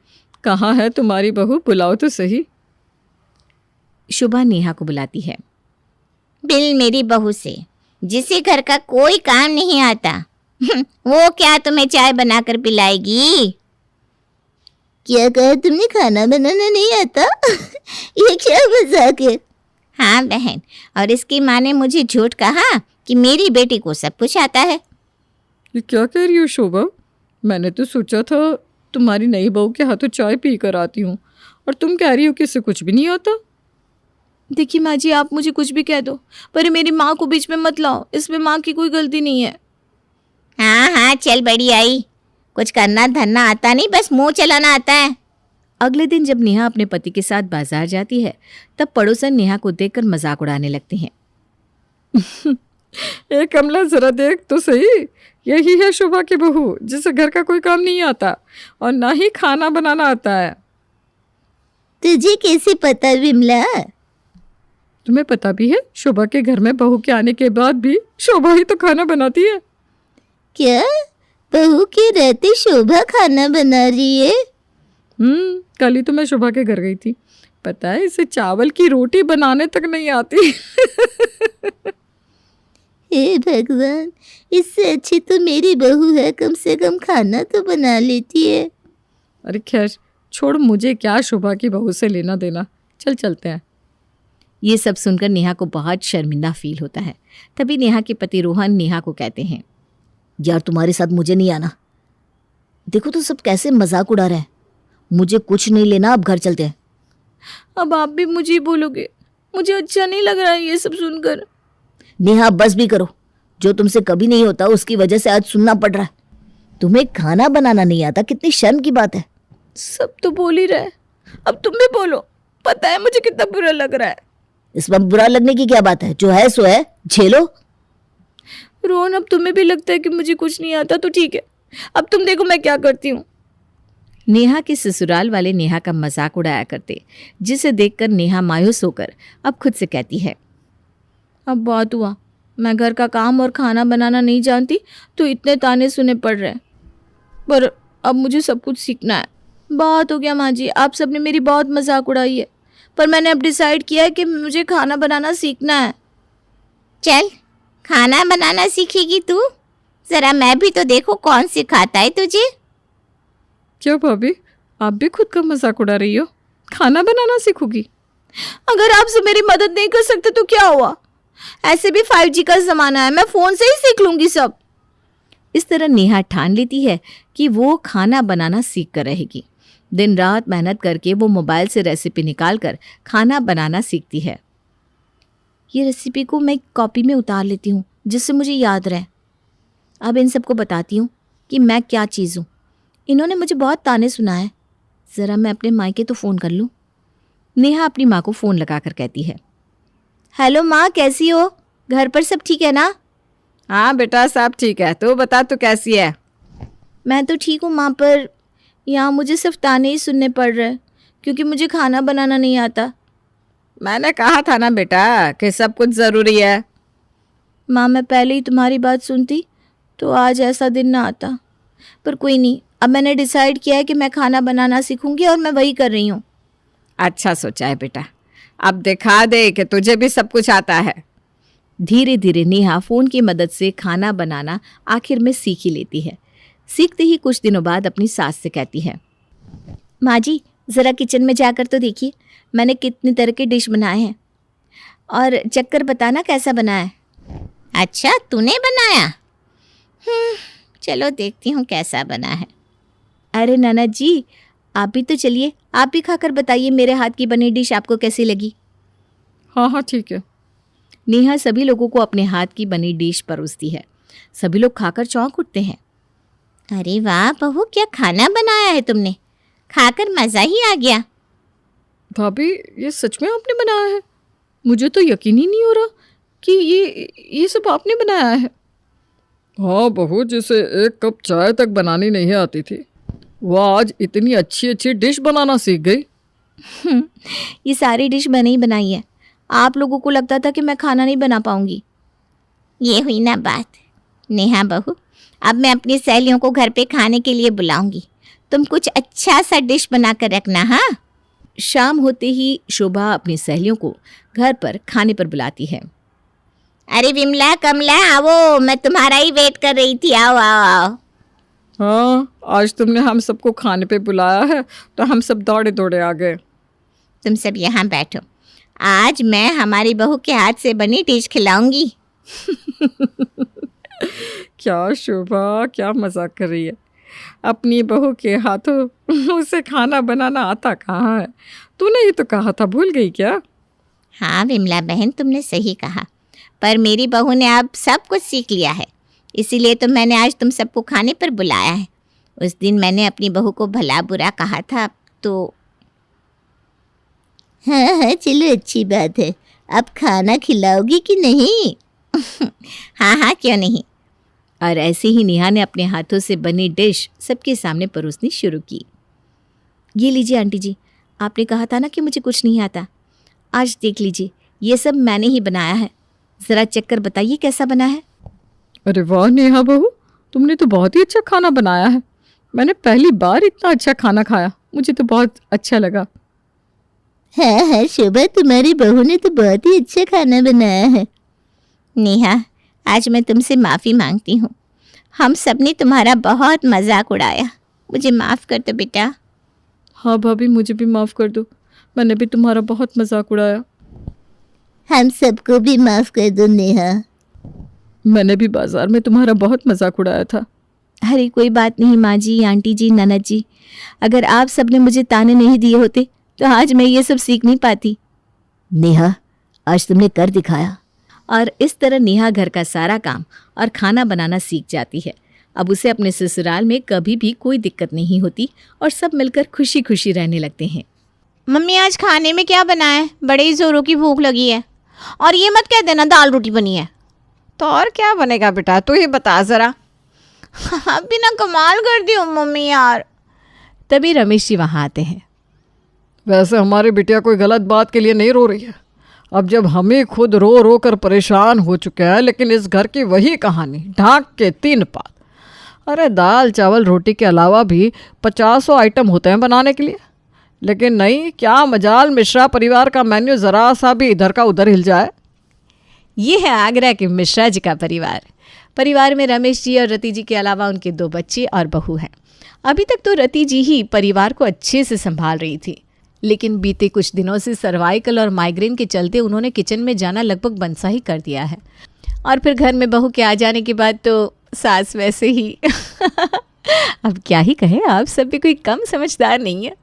कहाँ है तुम्हारी बहू? बुलाओ तो सही। शोभा नेहा को बुलाती है। बिल मेरी बहू से, जिसे घर का कोई काम नहीं आता, वो क्या तुम्हें चाय बनाकर पिलाएगी? क्या कहा तुमने? खाना बनाना नहीं आता? ये क्या मजाक है? हाँ बहन, और इसकी माँ ने मुझे झूठ कहा कि मेरी बेटी को सब कुछ आता है। ये क्या कह रही हो शोभा? मैंने तो सोचा था तुम्हारी नई बहू के हाथों चाय पी कर आती हूँ, और तुम कह रही हो कि इसे कुछ भी नहीं आता। देखिए माँ जी, आप मुझे कुछ भी कह दो, पर मेरी माँ को बीच में मत लाओ। इसमें माँ की कोई गलती नहीं है। हाँ हाँ, चल बड़ी आई, कुछ करना धरना आता नहीं, बस मुंह चलाना आता है। अगले दिन जब नेहा अपने पति के साथ बाजार जाती है, तब पड़ोसन नेहा को देखकर मजाक उड़ाने लगते हैं। ए कमला, जरा देख तो सही, यही है शोभा की बहू, जिसे घर का कोई काम नहीं आता और ना ही खाना बनाना आता है। तुझे कैसे पता विमला? तुम्हें पता भी है, शोभा के घर में बहू के आने के बाद भी शोभा ही तो खाना बनाती है। क्या बहू के रहते शोभा खाना बना रही है? कल ही तो मैं शोभा के घर गई थी। पता है, इसे चावल की रोटी बनाने तक नहीं आती। हे भगवान, इससे अच्छी तो मेरी बहू है, कम से कम खाना तो बना लेती है। अरे खैर छोड़, मुझे क्या शोभा की बहू से लेना देना। चल चलते हैं। ये सब सुनकर नेहा को बहुत शर्मिंदा फील होता है। तभी नेहा के पति रोहन नेहा को कहते हैं, यार तुम्हारे साथ मुझे नहीं आना। देखो तो सब कैसे मजाक उड़ा रहे हैं। मुझे कुछ नहीं लेना, अब घर चलते हैं। अब आप भी मुझे बोलोगे? मुझे अच्छा नहीं लग रहा है ये सब सुनकर। नेहा बस भी करो, जो तुमसे कभी नहीं होता उसकी वजह से आज सुनना पड़ रहा है। तुम्हें खाना बनाना नहीं आता, कितनी शर्म की बात है। सब तो बोल ही रहे, अब तुम भी बोलो। पता है मुझे कितना बुरा लग रहा है। इसमें बुरा लगने की क्या बात है? जो है सो है, झेलो। रोहन, अब तुम्हें भी लगता है कि मुझे कुछ नहीं आता तो ठीक है, अब तुम देखो मैं क्या करती हूँ। नेहा के ससुराल वाले नेहा का मजाक उड़ाया करते, जिसे देखकर नेहा मायूस होकर अब खुद से कहती है, अब बात हुआ, मैं घर का काम और खाना बनाना नहीं जानती तो इतने ताने सुने पड़ रहे हैं, पर अब मुझे सब कुछ सीखना है। बात हो गया माँ जी, आप सबने मेरी बहुत मजाक उड़ाई है, पर मैंने अब डिसाइड किया है कि मुझे खाना बनाना सीखना है। चल, खाना बनाना सीखेगी तू? जरा मैं भी तो देखो कौन सिखाता है तुझे। क्या भाभी, आप भी खुद का मजाक उड़ा रही हो? खाना बनाना सीखोगी? अगर आप सब मेरी मदद नहीं कर सकते तो क्या हुआ? ऐसे भी 5G का ज़माना है, मैं फ़ोन से ही सीख लूँगी सब। इस तरह नेहा ठान लेती है कि वो खाना बनाना सीख कर रहेगी। दिन रात मेहनत करके वो मोबाइल से रेसिपी निकाल कर खाना बनाना सीखती है। ये रेसिपी को मैं कॉपी में उतार लेती हूँ जिससे मुझे याद रहे। अब इन सबको बताती हूँ कि मैं क्या चीज़ हूँ। इन्होंने मुझे बहुत ताने सुनाए, ज़रा मैं अपने मायके तो फ़ोन कर लूँ। नेहा अपनी माँ को फ़ोन लगाकर कहती है, हेलो माँ, कैसी हो? घर पर सब ठीक है ना? हाँ बेटा, सब ठीक है। तू बता, तू कैसी है? मैं तो ठीक हूँ माँ, पर यहाँ मुझे सिर्फ ताने ही सुनने पड़ रहे हैं क्योंकि मुझे खाना बनाना नहीं आता। मैंने कहा था ना बेटा कि सब कुछ ज़रूरी है। माँ, मैं पहले ही तुम्हारी बात सुनती तो आज ऐसा दिन ना आता, पर कोई नहीं, अब मैंने डिसाइड किया है कि मैं खाना बनाना सीखूंगी और मैं वही कर रही हूँ। अच्छा सोचा है बेटा, अब दिखा दे कि तुझे भी सब कुछ आता है। धीरे धीरे नेहा फ़ोन की मदद से खाना बनाना आखिर में सीख ही लेती है। सीखते ही कुछ दिनों बाद अपनी सास से कहती है, माँ जी ज़रा किचन में जाकर तो देखिए, मैंने कितनी तरह के डिश बनाए हैं और चक्कर बताना कैसा बना है। अच्छा, तूने बनाया? चलो देखती हूँ कैसा बना है। अरे नाना जी, आप भी तो चलिए, आप भी खाकर बताइए मेरे हाथ की बनी डिश आपको कैसी लगी। हाँ हाँ ठीक है। नेहा सभी लोगों को अपने हाथ की बनी डिश परोसती है। सभी लोग खाकर चौंक उठते हैं। अरे वाह बहू, क्या खाना बनाया है तुमने, खाकर मज़ा ही आ गया। भाभी, ये सच में आपने बनाया है? मुझे तो यकीन ही नहीं हो रहा कि ये सब आपने बनाया है। हाँ बहू, जिसे एक कप चाय तक बनानी नहीं आती थी, वह आज इतनी अच्छी अच्छी डिश बनाना सीख गई। ये सारी डिश मैंने ही बनाई है। आप लोगों को लगता था कि मैं खाना नहीं बना पाऊंगी। ये हुई ना बात। नेहा बहू, अब मैं अपनी सहेलियों को घर पे खाने के लिए बुलाऊंगी। तुम कुछ अच्छा सा डिश बना कर रखना। हाँ। शाम होते ही शोभा अपनी सहेलियों को घर पर खाने पर बुलाती है। अरे विमला, कमला, आओ, मैं तुम्हारा ही वेट कर रही थी। आओ आओ आओ। हाँ, आज तुमने हम सबको खाने पे बुलाया है तो हम सब दौड़े दौड़े आ गए। तुम सब यहाँ बैठो। आज मैं हमारी बहू के हाथ से बनी डिश खिलाऊंगी। क्या शोभा, क्या मजाक कर रही है। अपनी बहू के हाथों उसे खाना बनाना आता कहाँ है? तूने ही तो कहा था, भूल गई क्या? हाँ विमला बहन, तुमने सही कहा, पर मेरी बहू ने अब सब कुछ सीख लिया है, इसीलिए तो मैंने आज तुम सबको खाने पर बुलाया है। उस दिन मैंने अपनी बहू को भला बुरा कहा था तो हाँ, चलो अच्छी बात है। अब खाना खिलाओगी कि नहीं? हाँ हाँ, क्यों नहीं। और ऐसे ही नेहा ने अपने हाथों से बनी डिश सबके सामने परोसनी शुरू की। ये लीजिए आंटी जी, आपने कहा था ना कि मुझे कुछ नहीं आता। आज देख लीजिए, ये सब मैंने ही बनाया है। ज़रा चेक कर बताइए कैसा बना है। अरे वाह नेहा बहू, तुमने तो बहुत ही अच्छा खाना बनाया है। मैंने पहली बार इतना अच्छा खाना खाया, मुझे तो बहुत अच्छा लगा। हाँ हाँ शोभा, तुम्हारी बहू ने तो बहुत ही अच्छा खाना बनाया है। नेहा, आज मैं तुमसे माफ़ी मांगती हूँ। हम सब ने तुम्हारा बहुत मजाक उड़ाया, मुझे माफ़ कर दो बेटा। हाँ भाभी, मुझे भी माफ़ कर दो, मैंने भी तुम्हारा बहुत मजाक उड़ाया। हम सबको भी माफ़ कर दो नेहा। मैंने भी बाजार में तुम्हारा बहुत मजाक उड़ाया था। अरे कोई बात नहीं माँ जी, आंटी जी, ननद जी, अगर आप सब ने मुझे ताने नहीं दिए होते तो आज मैं ये सब सीख नहीं पाती। नेहा, आज तुमने कर दिखाया। और इस तरह नेहा घर का सारा काम और खाना बनाना सीख जाती है। अब उसे अपने ससुराल में कभी भी कोई दिक्कत नहीं होती और सब मिलकर खुशी खुशी रहने लगते हैं। मम्मी, आज खाने में क्या बना है? बड़े ही जोरों की भूख लगी है। और ये मत कह देना दाल रोटी बनी है। तो और क्या बनेगा बेटा, तू ही बता ज़रा। अभी ना कमाल कर दी हो मम्मी यार। तभी रमेश जी वहाँ आते हैं। वैसे हमारी बिटिया कोई गलत बात के लिए नहीं रो रही है। अब जब हमें खुद रो रो कर परेशान हो चुके हैं, लेकिन इस घर की वही कहानी, ढाक के 3 पात। अरे दाल चावल रोटी के अलावा भी 50 आइटम होते हैं बनाने के लिए, लेकिन नहीं, क्या मजाल मिश्रा परिवार का मेन्यू ज़रा सा भी इधर का उधर हिल जाए। ये है आगरा के मिश्रा जी का परिवार। परिवार में रमेश जी और रति जी के अलावा उनके 2 बच्चे और बहू हैं। अभी तक तो रति जी ही परिवार को अच्छे से संभाल रही थी, लेकिन बीते कुछ दिनों से सर्वाइकल और माइग्रेन के चलते उन्होंने किचन में जाना लगभग बंद सा ही कर दिया है। और फिर घर में बहू के आ जाने के बाद तो सास वैसे ही अब क्या ही कहें, आप सब भी कोई कम समझदार नहीं है।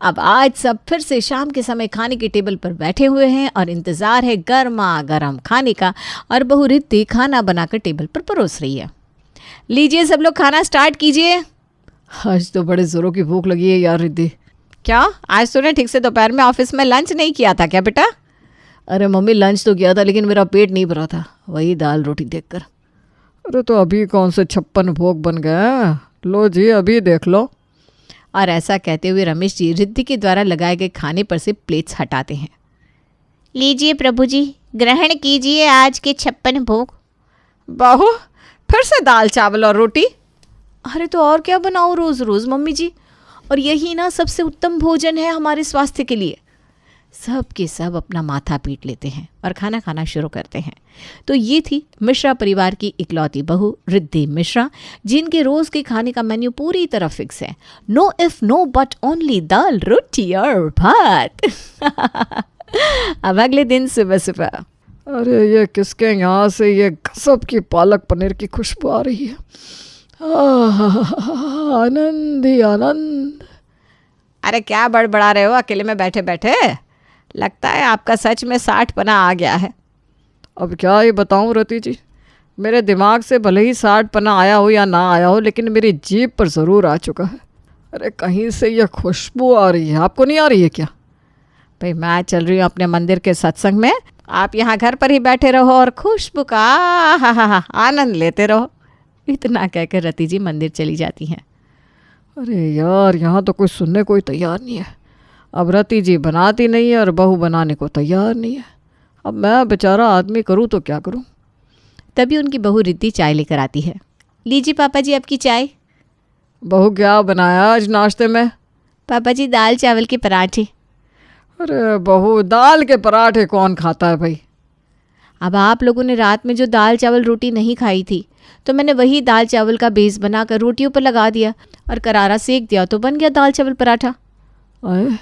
अब आज सब फिर से शाम के समय खाने के टेबल पर बैठे हुए हैं और इंतज़ार है गर्मा गर्म खाने का। और बहू रिद्धि खाना बनाकर टेबल पर परोस रही है। लीजिए सब लोग, खाना स्टार्ट कीजिए। आज तो बड़े ज़ोरों की भूख लगी है यार रिद्धि। क्या आज तूने ठीक से दोपहर में ऑफिस में लंच नहीं किया था क्या बेटा? अरे मम्मी, लंच तो किया था लेकिन मेरा पेट नहीं भरा था, वही दाल रोटी देखकर। अरे तो अभी कौन से 56 भोग बन गए? लो जी, अभी देख लो। और ऐसा कहते हुए रमेश जी रिद्धि के द्वारा लगाए गए खाने पर से प्लेट्स हटाते हैं। लीजिए प्रभु जी, ग्रहण कीजिए आज के 56 भोग। बहू, फिर से दाल चावल और रोटी? अरे तो और क्या बनाऊँ रोज़ रोज़ मम्मी जी, और यही ना सबसे उत्तम भोजन है हमारे स्वास्थ्य के लिए। सब के सब अपना माथा पीट लेते हैं और खाना खाना शुरू करते हैं। तो ये थी मिश्रा परिवार की इकलौती बहू रिद्धि मिश्रा, जिनके रोज़ के खाने का मेन्यू पूरी तरह फिक्स है। No if no but only दाल रोटी और भात। अब अगले दिन सुबह सुबह, अरे ये किसके यहाँ से ये गजब की पालक पनीर की खुशबू आ रही है। आनंद ही आनंद। अरे क्या बड़बड़ा रहे हो अकेले में बैठे बैठे? लगता है आपका सच में 60 पना आ गया है। अब क्या ही बताऊं रति जी, मेरे दिमाग से भले ही 60 पना आया हो या ना आया हो, लेकिन मेरी जीभ पर ज़रूर आ चुका है। अरे कहीं से यह खुशबू आ रही है, आपको नहीं आ रही है क्या? भाई मैं चल रही हूँ अपने मंदिर के सत्संग में, आप यहाँ घर पर ही बैठे रहो और खुशबू का हा आनंद लेते रहो। इतना कहकर रति जी मंदिर चली जाती हैं। अरे यार, यहाँ तो कोई सुनने कोई तैयार नहीं है। अब रति जी बनाती नहीं है और बहू बनाने को तैयार नहीं है। अब मैं बेचारा आदमी करूँ तो क्या करूँ। तभी उनकी बहू रिद्धि चाय लेकर आती है। लीजिए पापा जी आपकी चाय। बहू क्या बनाया आज नाश्ते में? पापा जी दाल चावल के पराठे। अरे बहू, दाल के पराठे कौन खाता है भाई? अब आप लोगों ने रात में जो दाल चावल रोटी नहीं खाई थी तो मैंने वही दाल चावल का बेस बनाकर रोटियों पर लगा दिया और करारा सेक दिया तो बन गया दाल चावल पराठा। अरे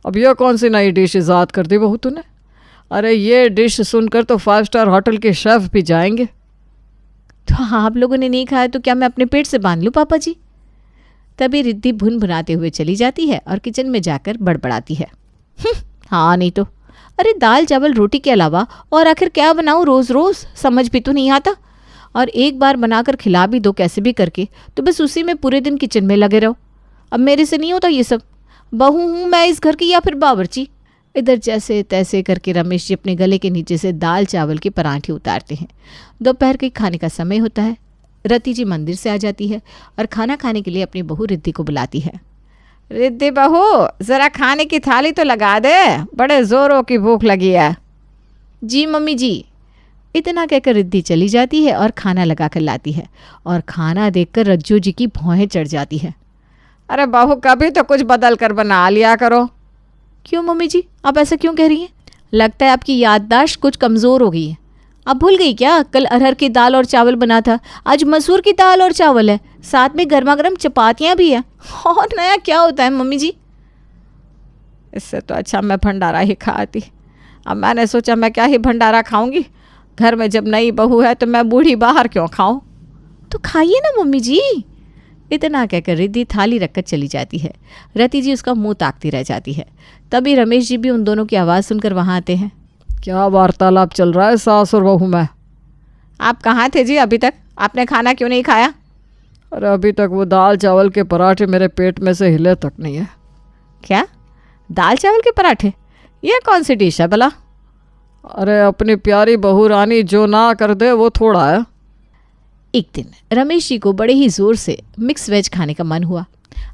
अब यह कौन सी नई डिश ईजाद कर दी बहू तूने? अरे ये डिश सुनकर तो 5 स्टार होटल के शेफ भी जाएंगे। तो आप लोगों ने नहीं खाया तो क्या मैं अपने पेट से बांध लूँ पापा जी? तभी रिद्धि भुन भुनाते हुए चली जाती है और किचन में जाकर बड़बड़ाती है। हाँ नहीं तो, अरे दाल चावल रोटी के अलावा और आखिर क्या बनाऊँ रोज़ रोज़, समझ भी तो नहीं आता। और एक बार बनाकर खिला भी दो कैसे भी करके तो बस उसी में पूरे दिन किचन में लगे रहो। अब मेरे से नहीं होता ये सब। बहू हूँ मैं इस घर की या फिर बावर्ची। इधर जैसे तैसे करके रमेश जी अपने गले के नीचे से दाल चावल के पराठे उतारते हैं। दोपहर के खाने का समय होता है। रति जी मंदिर से आ जाती है और खाना खाने के लिए अपनी बहू रिद्धि को बुलाती है। रिद्धि बहू, ज़रा खाने की थाली तो लगा दे, बड़े ज़ोरों की भूख लगी है। जी मम्मी जी। इतना कहकर रिद्धि चली जाती है और खाना लगा कर लाती है और खाना देखकर रज्जू जी की भौहें चढ़ जाती है। अरे बहू, कभी तो कुछ बदल कर बना लिया करो। क्यों मम्मी जी, आप ऐसा क्यों कह रही हैं? लगता है आपकी याददाश्त कुछ कमज़ोर हो गई है। आप भूल गई क्या कल अरहर की दाल और चावल बना था, आज मसूर की दाल और चावल है, साथ में गर्मा गर्म चपातियाँ भी है। और नया क्या होता है मम्मी जी? इससे तो अच्छा मैं भंडारा ही खाती। अब मैंने सोचा मैं क्या ही भंडारा खाऊंगी, घर में जब नई बहू है तो मैं बूढ़ी बाहर क्यों खाऊं। तो खाइए ना मम्मी जी। इतना कहकर रिद्धि थाली रखकर चली जाती है। रति जी उसका मुंह ताकती रह जाती है। तभी रमेश जी भी उन दोनों की आवाज़ सुनकर वहाँ आते हैं। क्या वार्तालाप चल रहा है सास और बहू में? आप कहाँ थे जी अभी तक? आपने खाना क्यों नहीं खाया? अरे अभी तक वो दाल चावल के पराठे मेरे पेट में से हिले तक नहीं है। क्या? दाल चावल के पराठे? यह कौन सी डिश है भला? अरे अपनी प्यारी बहू रानी जो ना कर दे वो थोड़ा है। एक दिन रमेश जी को बड़े ही ज़ोर से मिक्स वेज खाने का मन हुआ।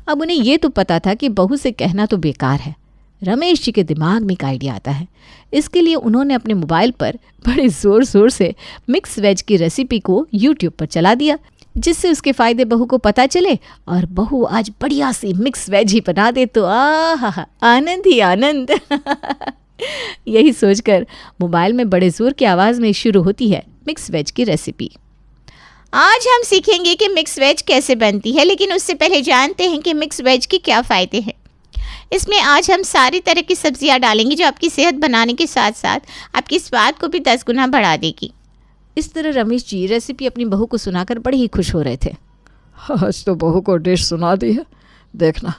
अब उन्हें ये तो पता था कि बहू से कहना तो बेकार है। रमेश जी के दिमाग में एक आइडिया आता है। इसके लिए उन्होंने अपने मोबाइल पर बड़े ज़ोर ज़ोर से मिक्स वेज की रेसिपी को यूट्यूब पर चला दिया, जिससे उसके फ़ायदे बहू को पता चले और बहू आज बढ़िया सी मिक्स वेज ही बना दे तो आहा आनंद ही आनंद। यही सोचकर मोबाइल में बड़े ज़ोर की आवाज़ में शुरू होती है मिक्स वेज की रेसिपी। आज हम सीखेंगे कि मिक्स वेज कैसे बनती है, लेकिन उससे पहले जानते हैं कि मिक्स वेज के क्या फ़ायदे हैं। इसमें आज हम सारी तरह की सब्जियां डालेंगे जो आपकी सेहत बनाने के साथ साथ आपके स्वाद को भी 10 गुना बढ़ा देगी। इस तरह रमेश जी रेसिपी अपनी बहू को सुनाकर बड़े ही खुश हो रहे थे। आज तो बहू को डिश सुना दी है, देखना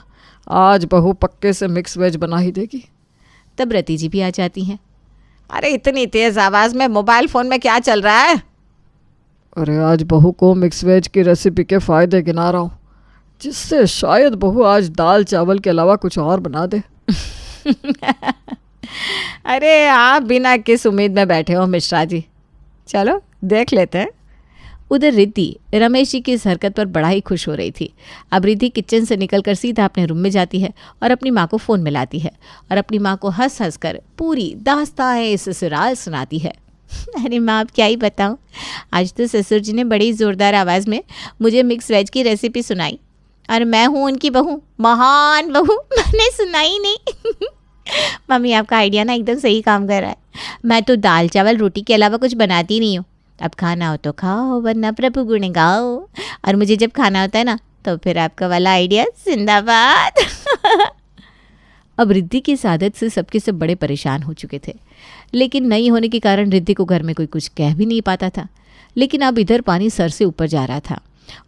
आज बहू पक्के से मिक्स वेज बना ही देगी। तब रति जी भी आ जाती हैं। अरे इतनी तेज़ आवाज़ में मोबाइल फ़ोन में क्या चल रहा है? अरे आज बहू को मिक्स वेज की रेसिपी के फ़ायदे गिना रहा हूँ, जिससे शायद बहू आज दाल चावल के अलावा कुछ और बना दे। अरे आप बिना किस उम्मीद में बैठे हो मिश्रा जी, चलो देख लेते हैं। उधर रिद्धि रमेश जी की इस हरकत पर बड़ा ही खुश हो रही थी। अब रिद्धि किचन से निकलकर सीधा अपने रूम में जाती है और अपनी माँ को फ़ोन मिलाती है और अपनी माँ को हंस हंस कर पूरी दास्तान ससुराल सुनाती है। अरे माँ, अब क्या ही बताऊँ, आज तो ससुर जी ने बड़ी ज़ोरदार आवाज़ में मुझे मिक्स वेज की रेसिपी सुनाई और मैं हूँ उनकी बहू, महान बहू, मैंने सुनाई नहीं। मम्मी आपका आइडिया ना एकदम सही काम कर रहा है। मैं तो दाल चावल रोटी के अलावा कुछ बनाती नहीं हूँ। अब खाना हो तो खाओ वरना प्रभु गुण गाओ। और मुझे जब खाना होता है ना तो फिर आपका वाला आइडिया जिंदाबाद। अब रिद्धि की इस आदत से सबके सब बड़े परेशान हो चुके थे, लेकिन नहीं होने के कारण रिद्धि को घर में कोई कुछ कह भी नहीं पाता था। लेकिन अब इधर पानी सर से ऊपर जा रहा था,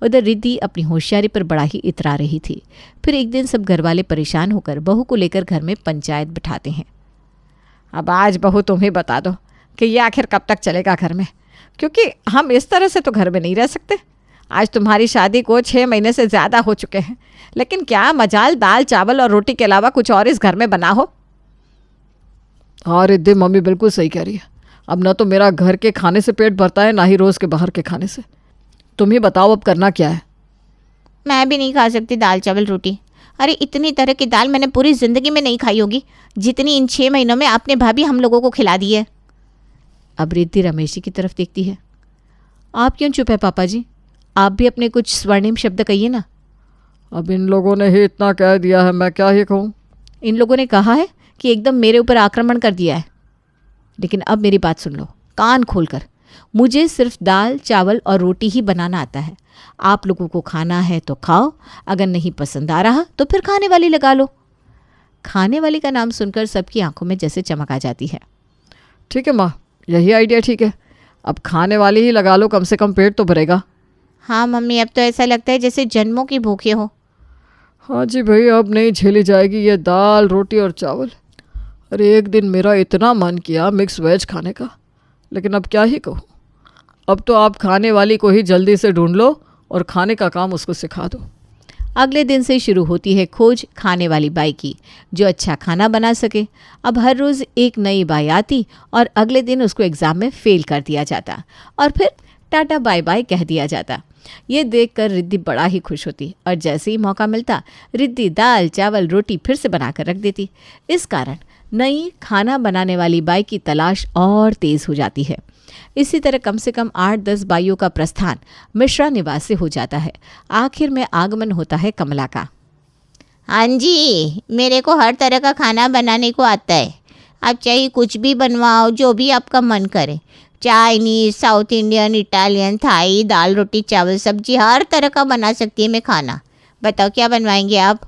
उधर रिद्धि अपनी होशियारी पर बड़ा ही इतरा रही थी। फिर एक दिन सब घर वाले परेशान होकर बहू को लेकर घर में पंचायत बिठाते हैं। अब आज बहू तुम ही बता दो कि ये आखिर कब तक चलेगा घर में, क्योंकि हम इस तरह से तो घर में नहीं रह सकते। आज तुम्हारी शादी को 6 महीने से ज़्यादा हो चुके हैं, लेकिन क्या मजाल दाल चावल और रोटी के अलावा कुछ और इस घर में बना हो। हाँ रिद्धि, मम्मी बिल्कुल सही कह रही है। अब ना तो मेरा घर के खाने से पेट भरता है, ना ही रोज़ के बाहर के खाने से। तुम ही बताओ अब करना क्या है। मैं भी नहीं खा सकती दाल चावल रोटी। अरे इतनी तरह की दाल मैंने पूरी ज़िंदगी में नहीं खाई होगी जितनी इन 6 महीनों में आपने भाभी हम लोगों को खिला दी है। अब रिद्धि रमेश जी की तरफ देखती है। आप क्यों चुप है पापा जी? आप भी अपने कुछ स्वर्णिम शब्द कहिए ना। अब इन लोगों ने ही इतना कह दिया है, मैं क्या ही कहूँ। इन लोगों ने कहा है कि एकदम मेरे ऊपर आक्रमण कर दिया है। लेकिन अब मेरी बात सुन लो कान खोलकर। मुझे सिर्फ दाल चावल और रोटी ही बनाना आता है। आप लोगों को खाना है तो खाओ, अगर नहीं पसंद आ रहा तो फिर खाने वाली लगा लो। खाने वाली का नाम सुनकर सबकी आंखों में जैसे चमक आ जाती है। ठीक है माँ, यही आइडिया ठीक है। अब खाने वाली ही लगा लो, कम से कम पेट तो भरेगा। हाँ मम्मी, अब तो ऐसा लगता है जैसे जन्मों की भूखे हो। हाँ जी भाई, अब नहीं झेली जाएगी ये दाल रोटी और चावल। अरे एक दिन मेरा इतना मन किया मिक्स वेज खाने का, लेकिन अब क्या ही कहूँ। अब तो आप खाने वाली को ही जल्दी से ढूंढ लो और खाने का काम उसको सिखा दो। अगले दिन से शुरू होती है खोज खाने वाली बाई की जो अच्छा खाना बना सके। अब हर रोज़ एक नई बाई आती और अगले दिन उसको एग्ज़ाम में फ़ेल कर दिया जाता और फिर टाटा बाय बाय कह दिया जाता। ये देखकर रिद्धि बड़ा ही खुश होती और जैसे ही मौका मिलता रिद्धि दाल चावल रोटी फिर से बनाकर रख देती। इस कारण नई खाना बनाने वाली बाई की तलाश और तेज़ हो जाती है। इसी तरह कम से कम 8-10 बाइयों का प्रस्थान मिश्रा निवास से हो जाता है। आखिर में आगमन होता है कमला का। हाँ जी, मेरे को हर तरह का खाना बनाने को आता है। आप चाहे कुछ भी बनवाओ, जो भी आपका मन करे। Chinese, South Indian, Italian, Thai, दाल रोटी चावल सब्जी हर तरह का बना सकती है मैं खाना। बताओ क्या बनवाएंगे आप?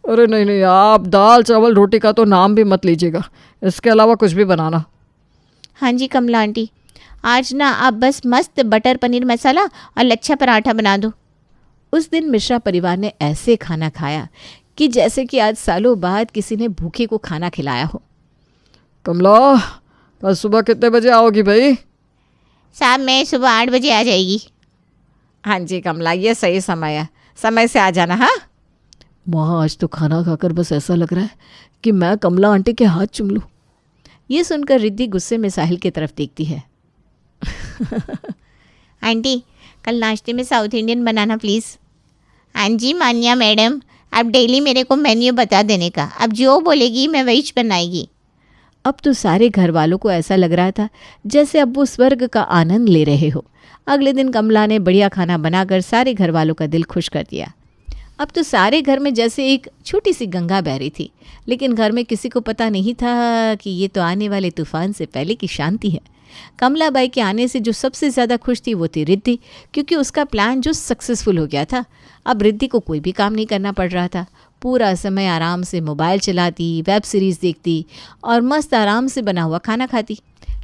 अरे नहीं नहीं, आप दाल चावल रोटी का तो नाम भी मत लीजिएगा, इसके अलावा कुछ भी बनाना। हाँ जी कमला आंटी, आज ना आप बस मस्त बटर पनीर मसाला और लच्छा पराठा बना दो। उस दिन मिश्रा परिवार ने ऐसे खाना खाया कि जैसे कि आज सालों बाद किसी ने भूखे को खाना खिलाया हो। कमला, कल सुबह कितने बजे आओगी भाई? साहब मैं सुबह 8 बजे आ जाएगी। हाँ जी कमला, ये सही समय है, समय से आ जाना। हाँ माँ, आज तो खाना खाकर बस ऐसा लग रहा है कि मैं कमला आंटी के हाथ चूम लूँ। ये सुनकर रिद्धि गुस्से में साहिल की तरफ देखती है। आंटी कल नाश्ते में साउथ इंडियन बनाना प्लीज़। हाँ जी मान्या मैडम, आप डेली मेरे को मेन्यू बता देने का, अब जो बोलेगी मैं वही बनाएगी। अब तो सारे घर वालों को ऐसा लग रहा था जैसे अब वो स्वर्ग का आनंद ले रहे हो। अगले दिन कमला ने बढ़िया खाना बनाकर सारे घर वालों का दिल खुश कर दिया। अब तो सारे घर में जैसे एक छोटी सी गंगा बह रही थी, लेकिन घर में किसी को पता नहीं था कि ये तो आने वाले तूफान से पहले की शांति है। कमला बाई के आने से जो सबसे ज़्यादा खुश थी वो थी रिद्धि, क्योंकि उसका प्लान जो सक्सेसफुल हो गया था। अब रिद्धि को कोई भी काम नहीं करना पड़ रहा था। पूरा समय आराम से मोबाइल चलाती, वेब सीरीज़ देखती और मस्त आराम से बना हुआ खाना खाती।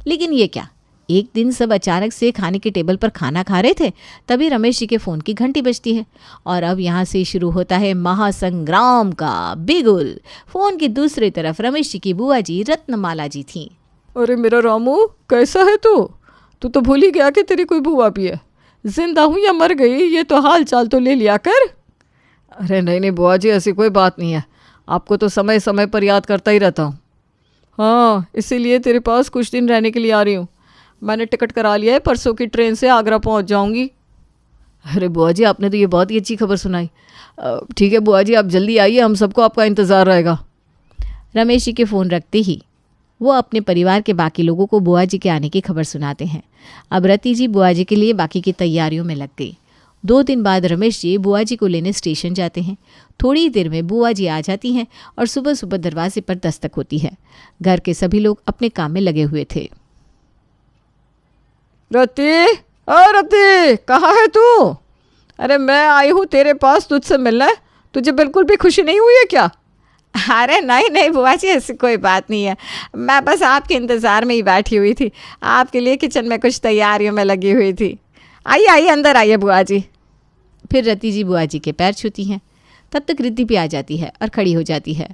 लेकिन ये क्या, एक दिन सब अचानक से खाने के टेबल पर खाना खा रहे थे, तभी रमेश जी के फ़ोन की घंटी बजती है और अब यहाँ से शुरू होता है महासंग्राम का बिगुल। फ़ोन की दूसरी तरफ रमेश जी की बुआ जी रत्नमाला जी थीं। अरे मेरा रामू, कैसा है तू? तू तो भूल ही गया कि तेरी कोई बुआ भी है। जिंदा हूँ या मर गई, ये तो हाल चाल तो ले लिया कर। अरे नहीं नहीं बुआ जी, ऐसी कोई बात नहीं है। आपको तो समय समय पर याद करता ही रहता हूँ। हाँ, इसीलिए तेरे पास कुछ दिन रहने के लिए आ रही हूँ। मैंने टिकट करा लिया है, परसों की ट्रेन से आगरा पहुँच जाऊँगी। अरे बुआ जी, आपने तो ये बहुत ही अच्छी खबर सुनाई। ठीक है बुआ जी, आप जल्दी आइए, हम सबको आपका इंतज़ार रहेगा। रमेश जी के फ़ोन रखते ही वो अपने परिवार के बाकी लोगों को बुआ जी के आने की खबर सुनाते हैं। अब रति जी बुआ जी के लिए बाकी की तैयारियों में लग गई। 2 दिन बाद रमेश जी बुआ जी को लेने स्टेशन जाते हैं। थोड़ी देर में बुआ जी आ जाती हैं और सुबह सुबह दरवाजे पर दस्तक होती है। घर के सभी लोग अपने काम में लगे हुए थे। रति, रति, कहाँ है तू? अरे मैं आई हूँ तेरे पास तुझसे मिलना है। तुझे बिल्कुल भी खुशी नहीं हुई है क्या? अरे नहीं नहीं बुआ जी, ऐसी कोई बात नहीं है। मैं बस आपके इंतज़ार में ही बैठी हुई थी। आपके लिए किचन में कुछ तैयारियों में लगी हुई थी। आइए आइए, अंदर आइए बुआ जी। फिर रति जी बुआ जी के पैर छूती हैं। तब तक रिद्धि भी आ जाती है और खड़ी हो जाती है।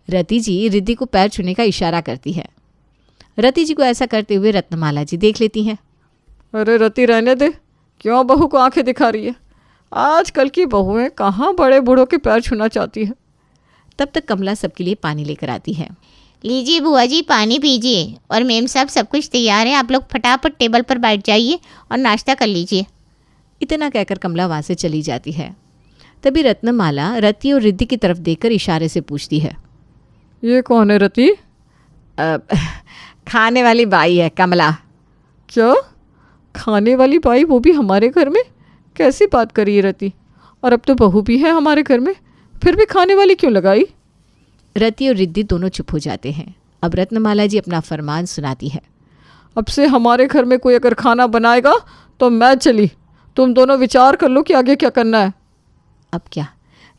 रति जी रिद्धि को पैर छूने का इशारा करती है। रति जी को ऐसा करते हुए रत्नमाला जी देख लेती हैं। अरे रति, रहने दे, क्यों बहू को आंखें दिखा रही है? आजकल की बहुएं कहाँ बड़े बूढ़ों के पैर छूना चाहती है। तब तक कमला सबके लिए पानी लेकर आती है। लीजिए बुआ जी, पानी पीजिए। और मेम साहब, सब कुछ तैयार है, आप लोग फटाफट टेबल पर बैठ जाइए और नाश्ता कर लीजिए। इतना कहकर कमला वहाँ से चली जाती है। तभी रत्नमाला रति और रिद्धि की तरफ देखकर इशारे से पूछती है, ये कौन है रति? खाने वाली बाई है कमला। क्या? खाने वाली बाई, वो भी हमारे घर में? कैसी बात करी है रति? और अब तो बहू भी है हमारे घर में, फिर भी खाने वाली क्यों लगाई? रति और रिद्धि दोनों चुप हो जाते हैं। अब रत्नमाला जी अपना फरमान सुनाती है, अब से हमारे घर में कोई अगर खाना बनाएगा तो मैं चली। तुम दोनों विचार कर लो कि आगे क्या करना है। अब क्या,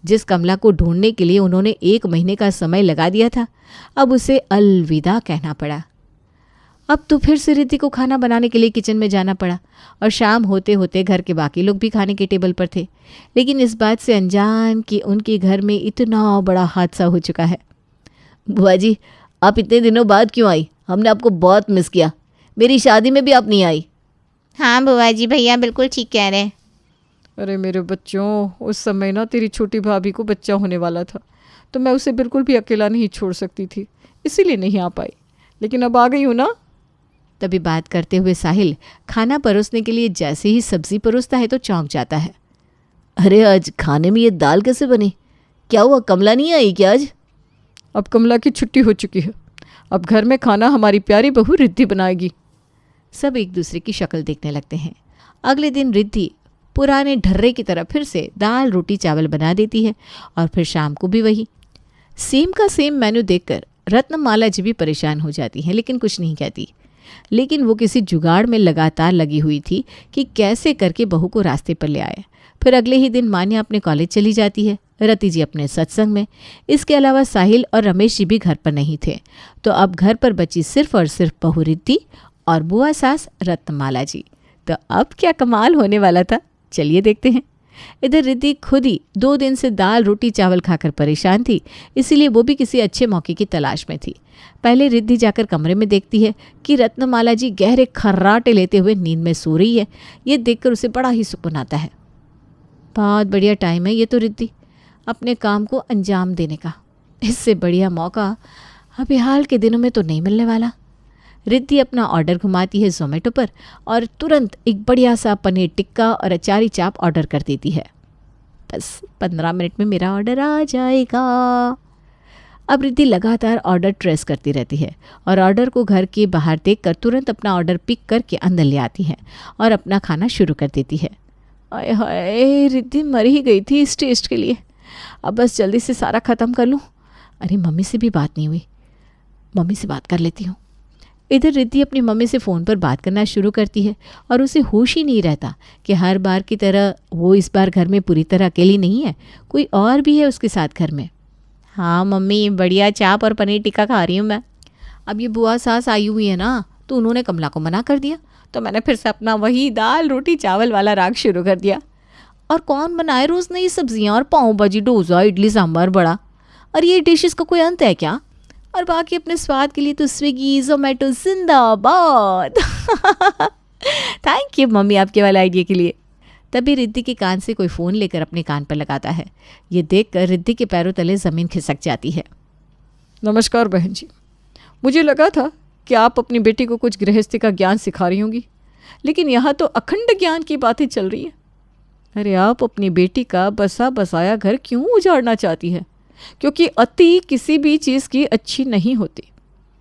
जिस कमला को ढूंढने के लिए उन्होंने 1 महीने का समय लगा दिया था, अब उसे अलविदा कहना पड़ा। अब तो फिर से रिद्धि को खाना बनाने के लिए किचन में जाना पड़ा और शाम होते होते घर के बाकी लोग भी खाने के टेबल पर थे, लेकिन इस बात से अनजान कि उनके घर में इतना बड़ा हादसा हो चुका है। बुआ जी, आप इतने दिनों बाद क्यों आई? हमने आपको बहुत मिस किया। मेरी शादी में भी आप नहीं आई। हाँ बुआ जी, भैया बिल्कुल ठीक कह रहे हैं। अरे मेरे बच्चों, उस समय ना तेरी छोटी भाभी को बच्चा होने वाला था, तो मैं उसे बिल्कुल भी अकेला नहीं छोड़ सकती थी, इसीलिए नहीं आ पाई। लेकिन अब आ गई हूँ ना। तभी बात करते हुए साहिल खाना परोसने के लिए जैसे ही सब्जी परोसता है तो चौंक जाता है। अरे आज खाने में ये दाल कैसे बनी? क्या हुआ, कमला नहीं आई क्या आज? अब कमला की छुट्टी हो चुकी है। अब घर में खाना हमारी प्यारी बहू रिद्धि बनाएगी। सब एक दूसरे की शक्ल देखने लगते हैं। अगले दिन रिद्धि पुराने ढर्रे की तरह फिर से दाल रोटी चावल बना देती है और फिर शाम को भी वही सेम का सेम मेन्यू देखकर रत्नमाला जी भी परेशान हो जाती हैं, लेकिन कुछ नहीं कहती। लेकिन वो किसी जुगाड़ में लगातार लगी हुई थी कि कैसे करके बहू को रास्ते पर ले आए। फिर अगले ही दिन मान्या अपने कॉलेज चली जाती है, रति जी अपने सत्संग में। इसके अलावा साहिल और रमेश जी भी घर पर नहीं थे, तो अब घर पर बची सिर्फ और सिर्फ बहू रिद्धि और बुआ सास रत्नमाला जी। तो अब क्या कमाल होने वाला था, चलिए देखते हैं। इधर रिद्धि खुद ही 2 दिन से दाल रोटी चावल खाकर परेशान थी, इसीलिए वो भी किसी अच्छे मौके की तलाश में थी। पहले रिद्धि जाकर कमरे में देखती है कि रत्नमाला जी गहरे खर्राटे लेते हुए नींद में सो रही है। ये देखकर उसे बड़ा ही सुकून आता है। बहुत बढ़िया टाइम है ये तो रिद्धि अपने काम को अंजाम देने का। इससे बढ़िया मौका अभी हाल के दिनों में तो नहीं मिलने वाला। रिद्धि अपना ऑर्डर घुमाती है ज़ोमैटो पर और तुरंत एक बढ़िया सा पनीर टिक्का और अचारी चाप ऑर्डर कर देती है। बस 15 मिनट में मेरा ऑर्डर आ जाएगा। अब रिद्धि लगातार ऑर्डर ट्रेस करती रहती है और ऑर्डर को घर के बाहर देखकर तुरंत अपना ऑर्डर पिक करके अंदर ले आती है और अपना खाना शुरू कर देती है। आय हाय, रिद्धि मर ही गई थी इस टेस्ट के लिए। अब बस जल्दी से सारा ख़त्म कर लूँ। अरे मम्मी से भी बात नहीं हुई, मम्मी से बात कर लेती हूँ। इधर रिद्धि अपनी मम्मी से फ़ोन पर बात करना शुरू करती है और उसे होश ही नहीं रहता कि हर बार की तरह वो इस बार घर में पूरी तरह अकेली नहीं है, कोई और भी है उसके साथ घर में। हाँ मम्मी, बढ़िया चाप और पनीर टिक्का खा रही हूँ मैं। अब ये बुआ सास आई हुई है ना, तो उन्होंने कमला को मना कर दिया, तो मैंने फिर से अपना वही दाल रोटी चावल वाला राग शुरू कर दिया। और कौन बनाए रोज़ नई सब्जियाँ और पाव भाजी डोसा इडली सांभर बड़ा, और ये डिशेस का कोई अंत है क्या? और बाकी अपने स्वाद के लिए तो स्विगी ज़ोमैटो जिंदाबाद। थैंक यू मम्मी आपके वाले आइडिया के लिए। तभी रिद्धि के कान से कोई फ़ोन लेकर अपने कान पर लगाता है। ये देखकर रिद्धि के पैरों तले ज़मीन खिसक जाती है। नमस्कार बहन जी, मुझे लगा था कि आप अपनी बेटी को कुछ गृहस्थी का ज्ञान सिखा रही होंगी, लेकिन यहाँ तो अखंड ज्ञान की बातें चल रही हैं। अरे आप अपनी बेटी का बसा बसाया घर क्यों उजाड़ना चाहती है? क्योंकि अति किसी भी चीज़ की अच्छी नहीं होती।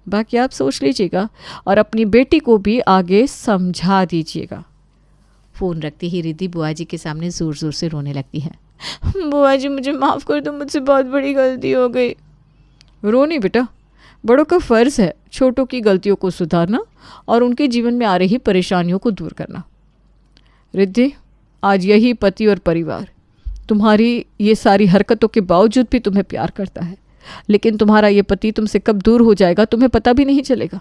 बाकी आप सोच लीजिएगा और अपनी बेटी को भी आगे समझा दीजिएगा। फ़ोन रखती ही रिद्धि बुआ जी के सामने ज़ोर ज़ोर से रोने लगती है। बुआ जी मुझे माफ़ कर दो, मुझसे बहुत बड़ी गलती हो गई। रो नहीं बेटा, बड़ों का फ़र्ज़ है छोटों की गलतियों को सुधारना और उनके जीवन में आ रही परेशानियों को दूर करना। रिद्धि, आज यही पति और परिवार तुम्हारी ये सारी हरकतों के बावजूद भी तुम्हें प्यार करता है, लेकिन तुम्हारा ये पति तुमसे कब दूर हो जाएगा तुम्हें पता भी नहीं चलेगा।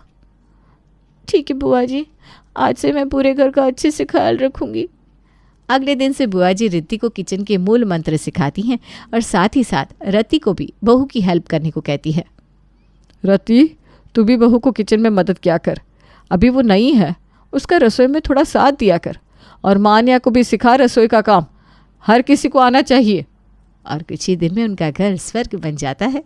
ठीक है बुआ जी, आज से मैं पूरे घर का अच्छे से ख्याल रखूंगी। अगले दिन से बुआ जी रिद्धि को किचन के मूल मंत्र सिखाती हैं और साथ ही साथ रति को भी बहू की हेल्प करने को कहती है। रति, तू भी बहू को किचन में मदद किया कर, अभी वो नई है, उसका रसोई में थोड़ा साथ दिया कर। और मान्या को भी सिखा रसोई का काम, हर किसी को आना चाहिए। और कुछ ही दिन में उनका घर स्वर्ग बन जाता है।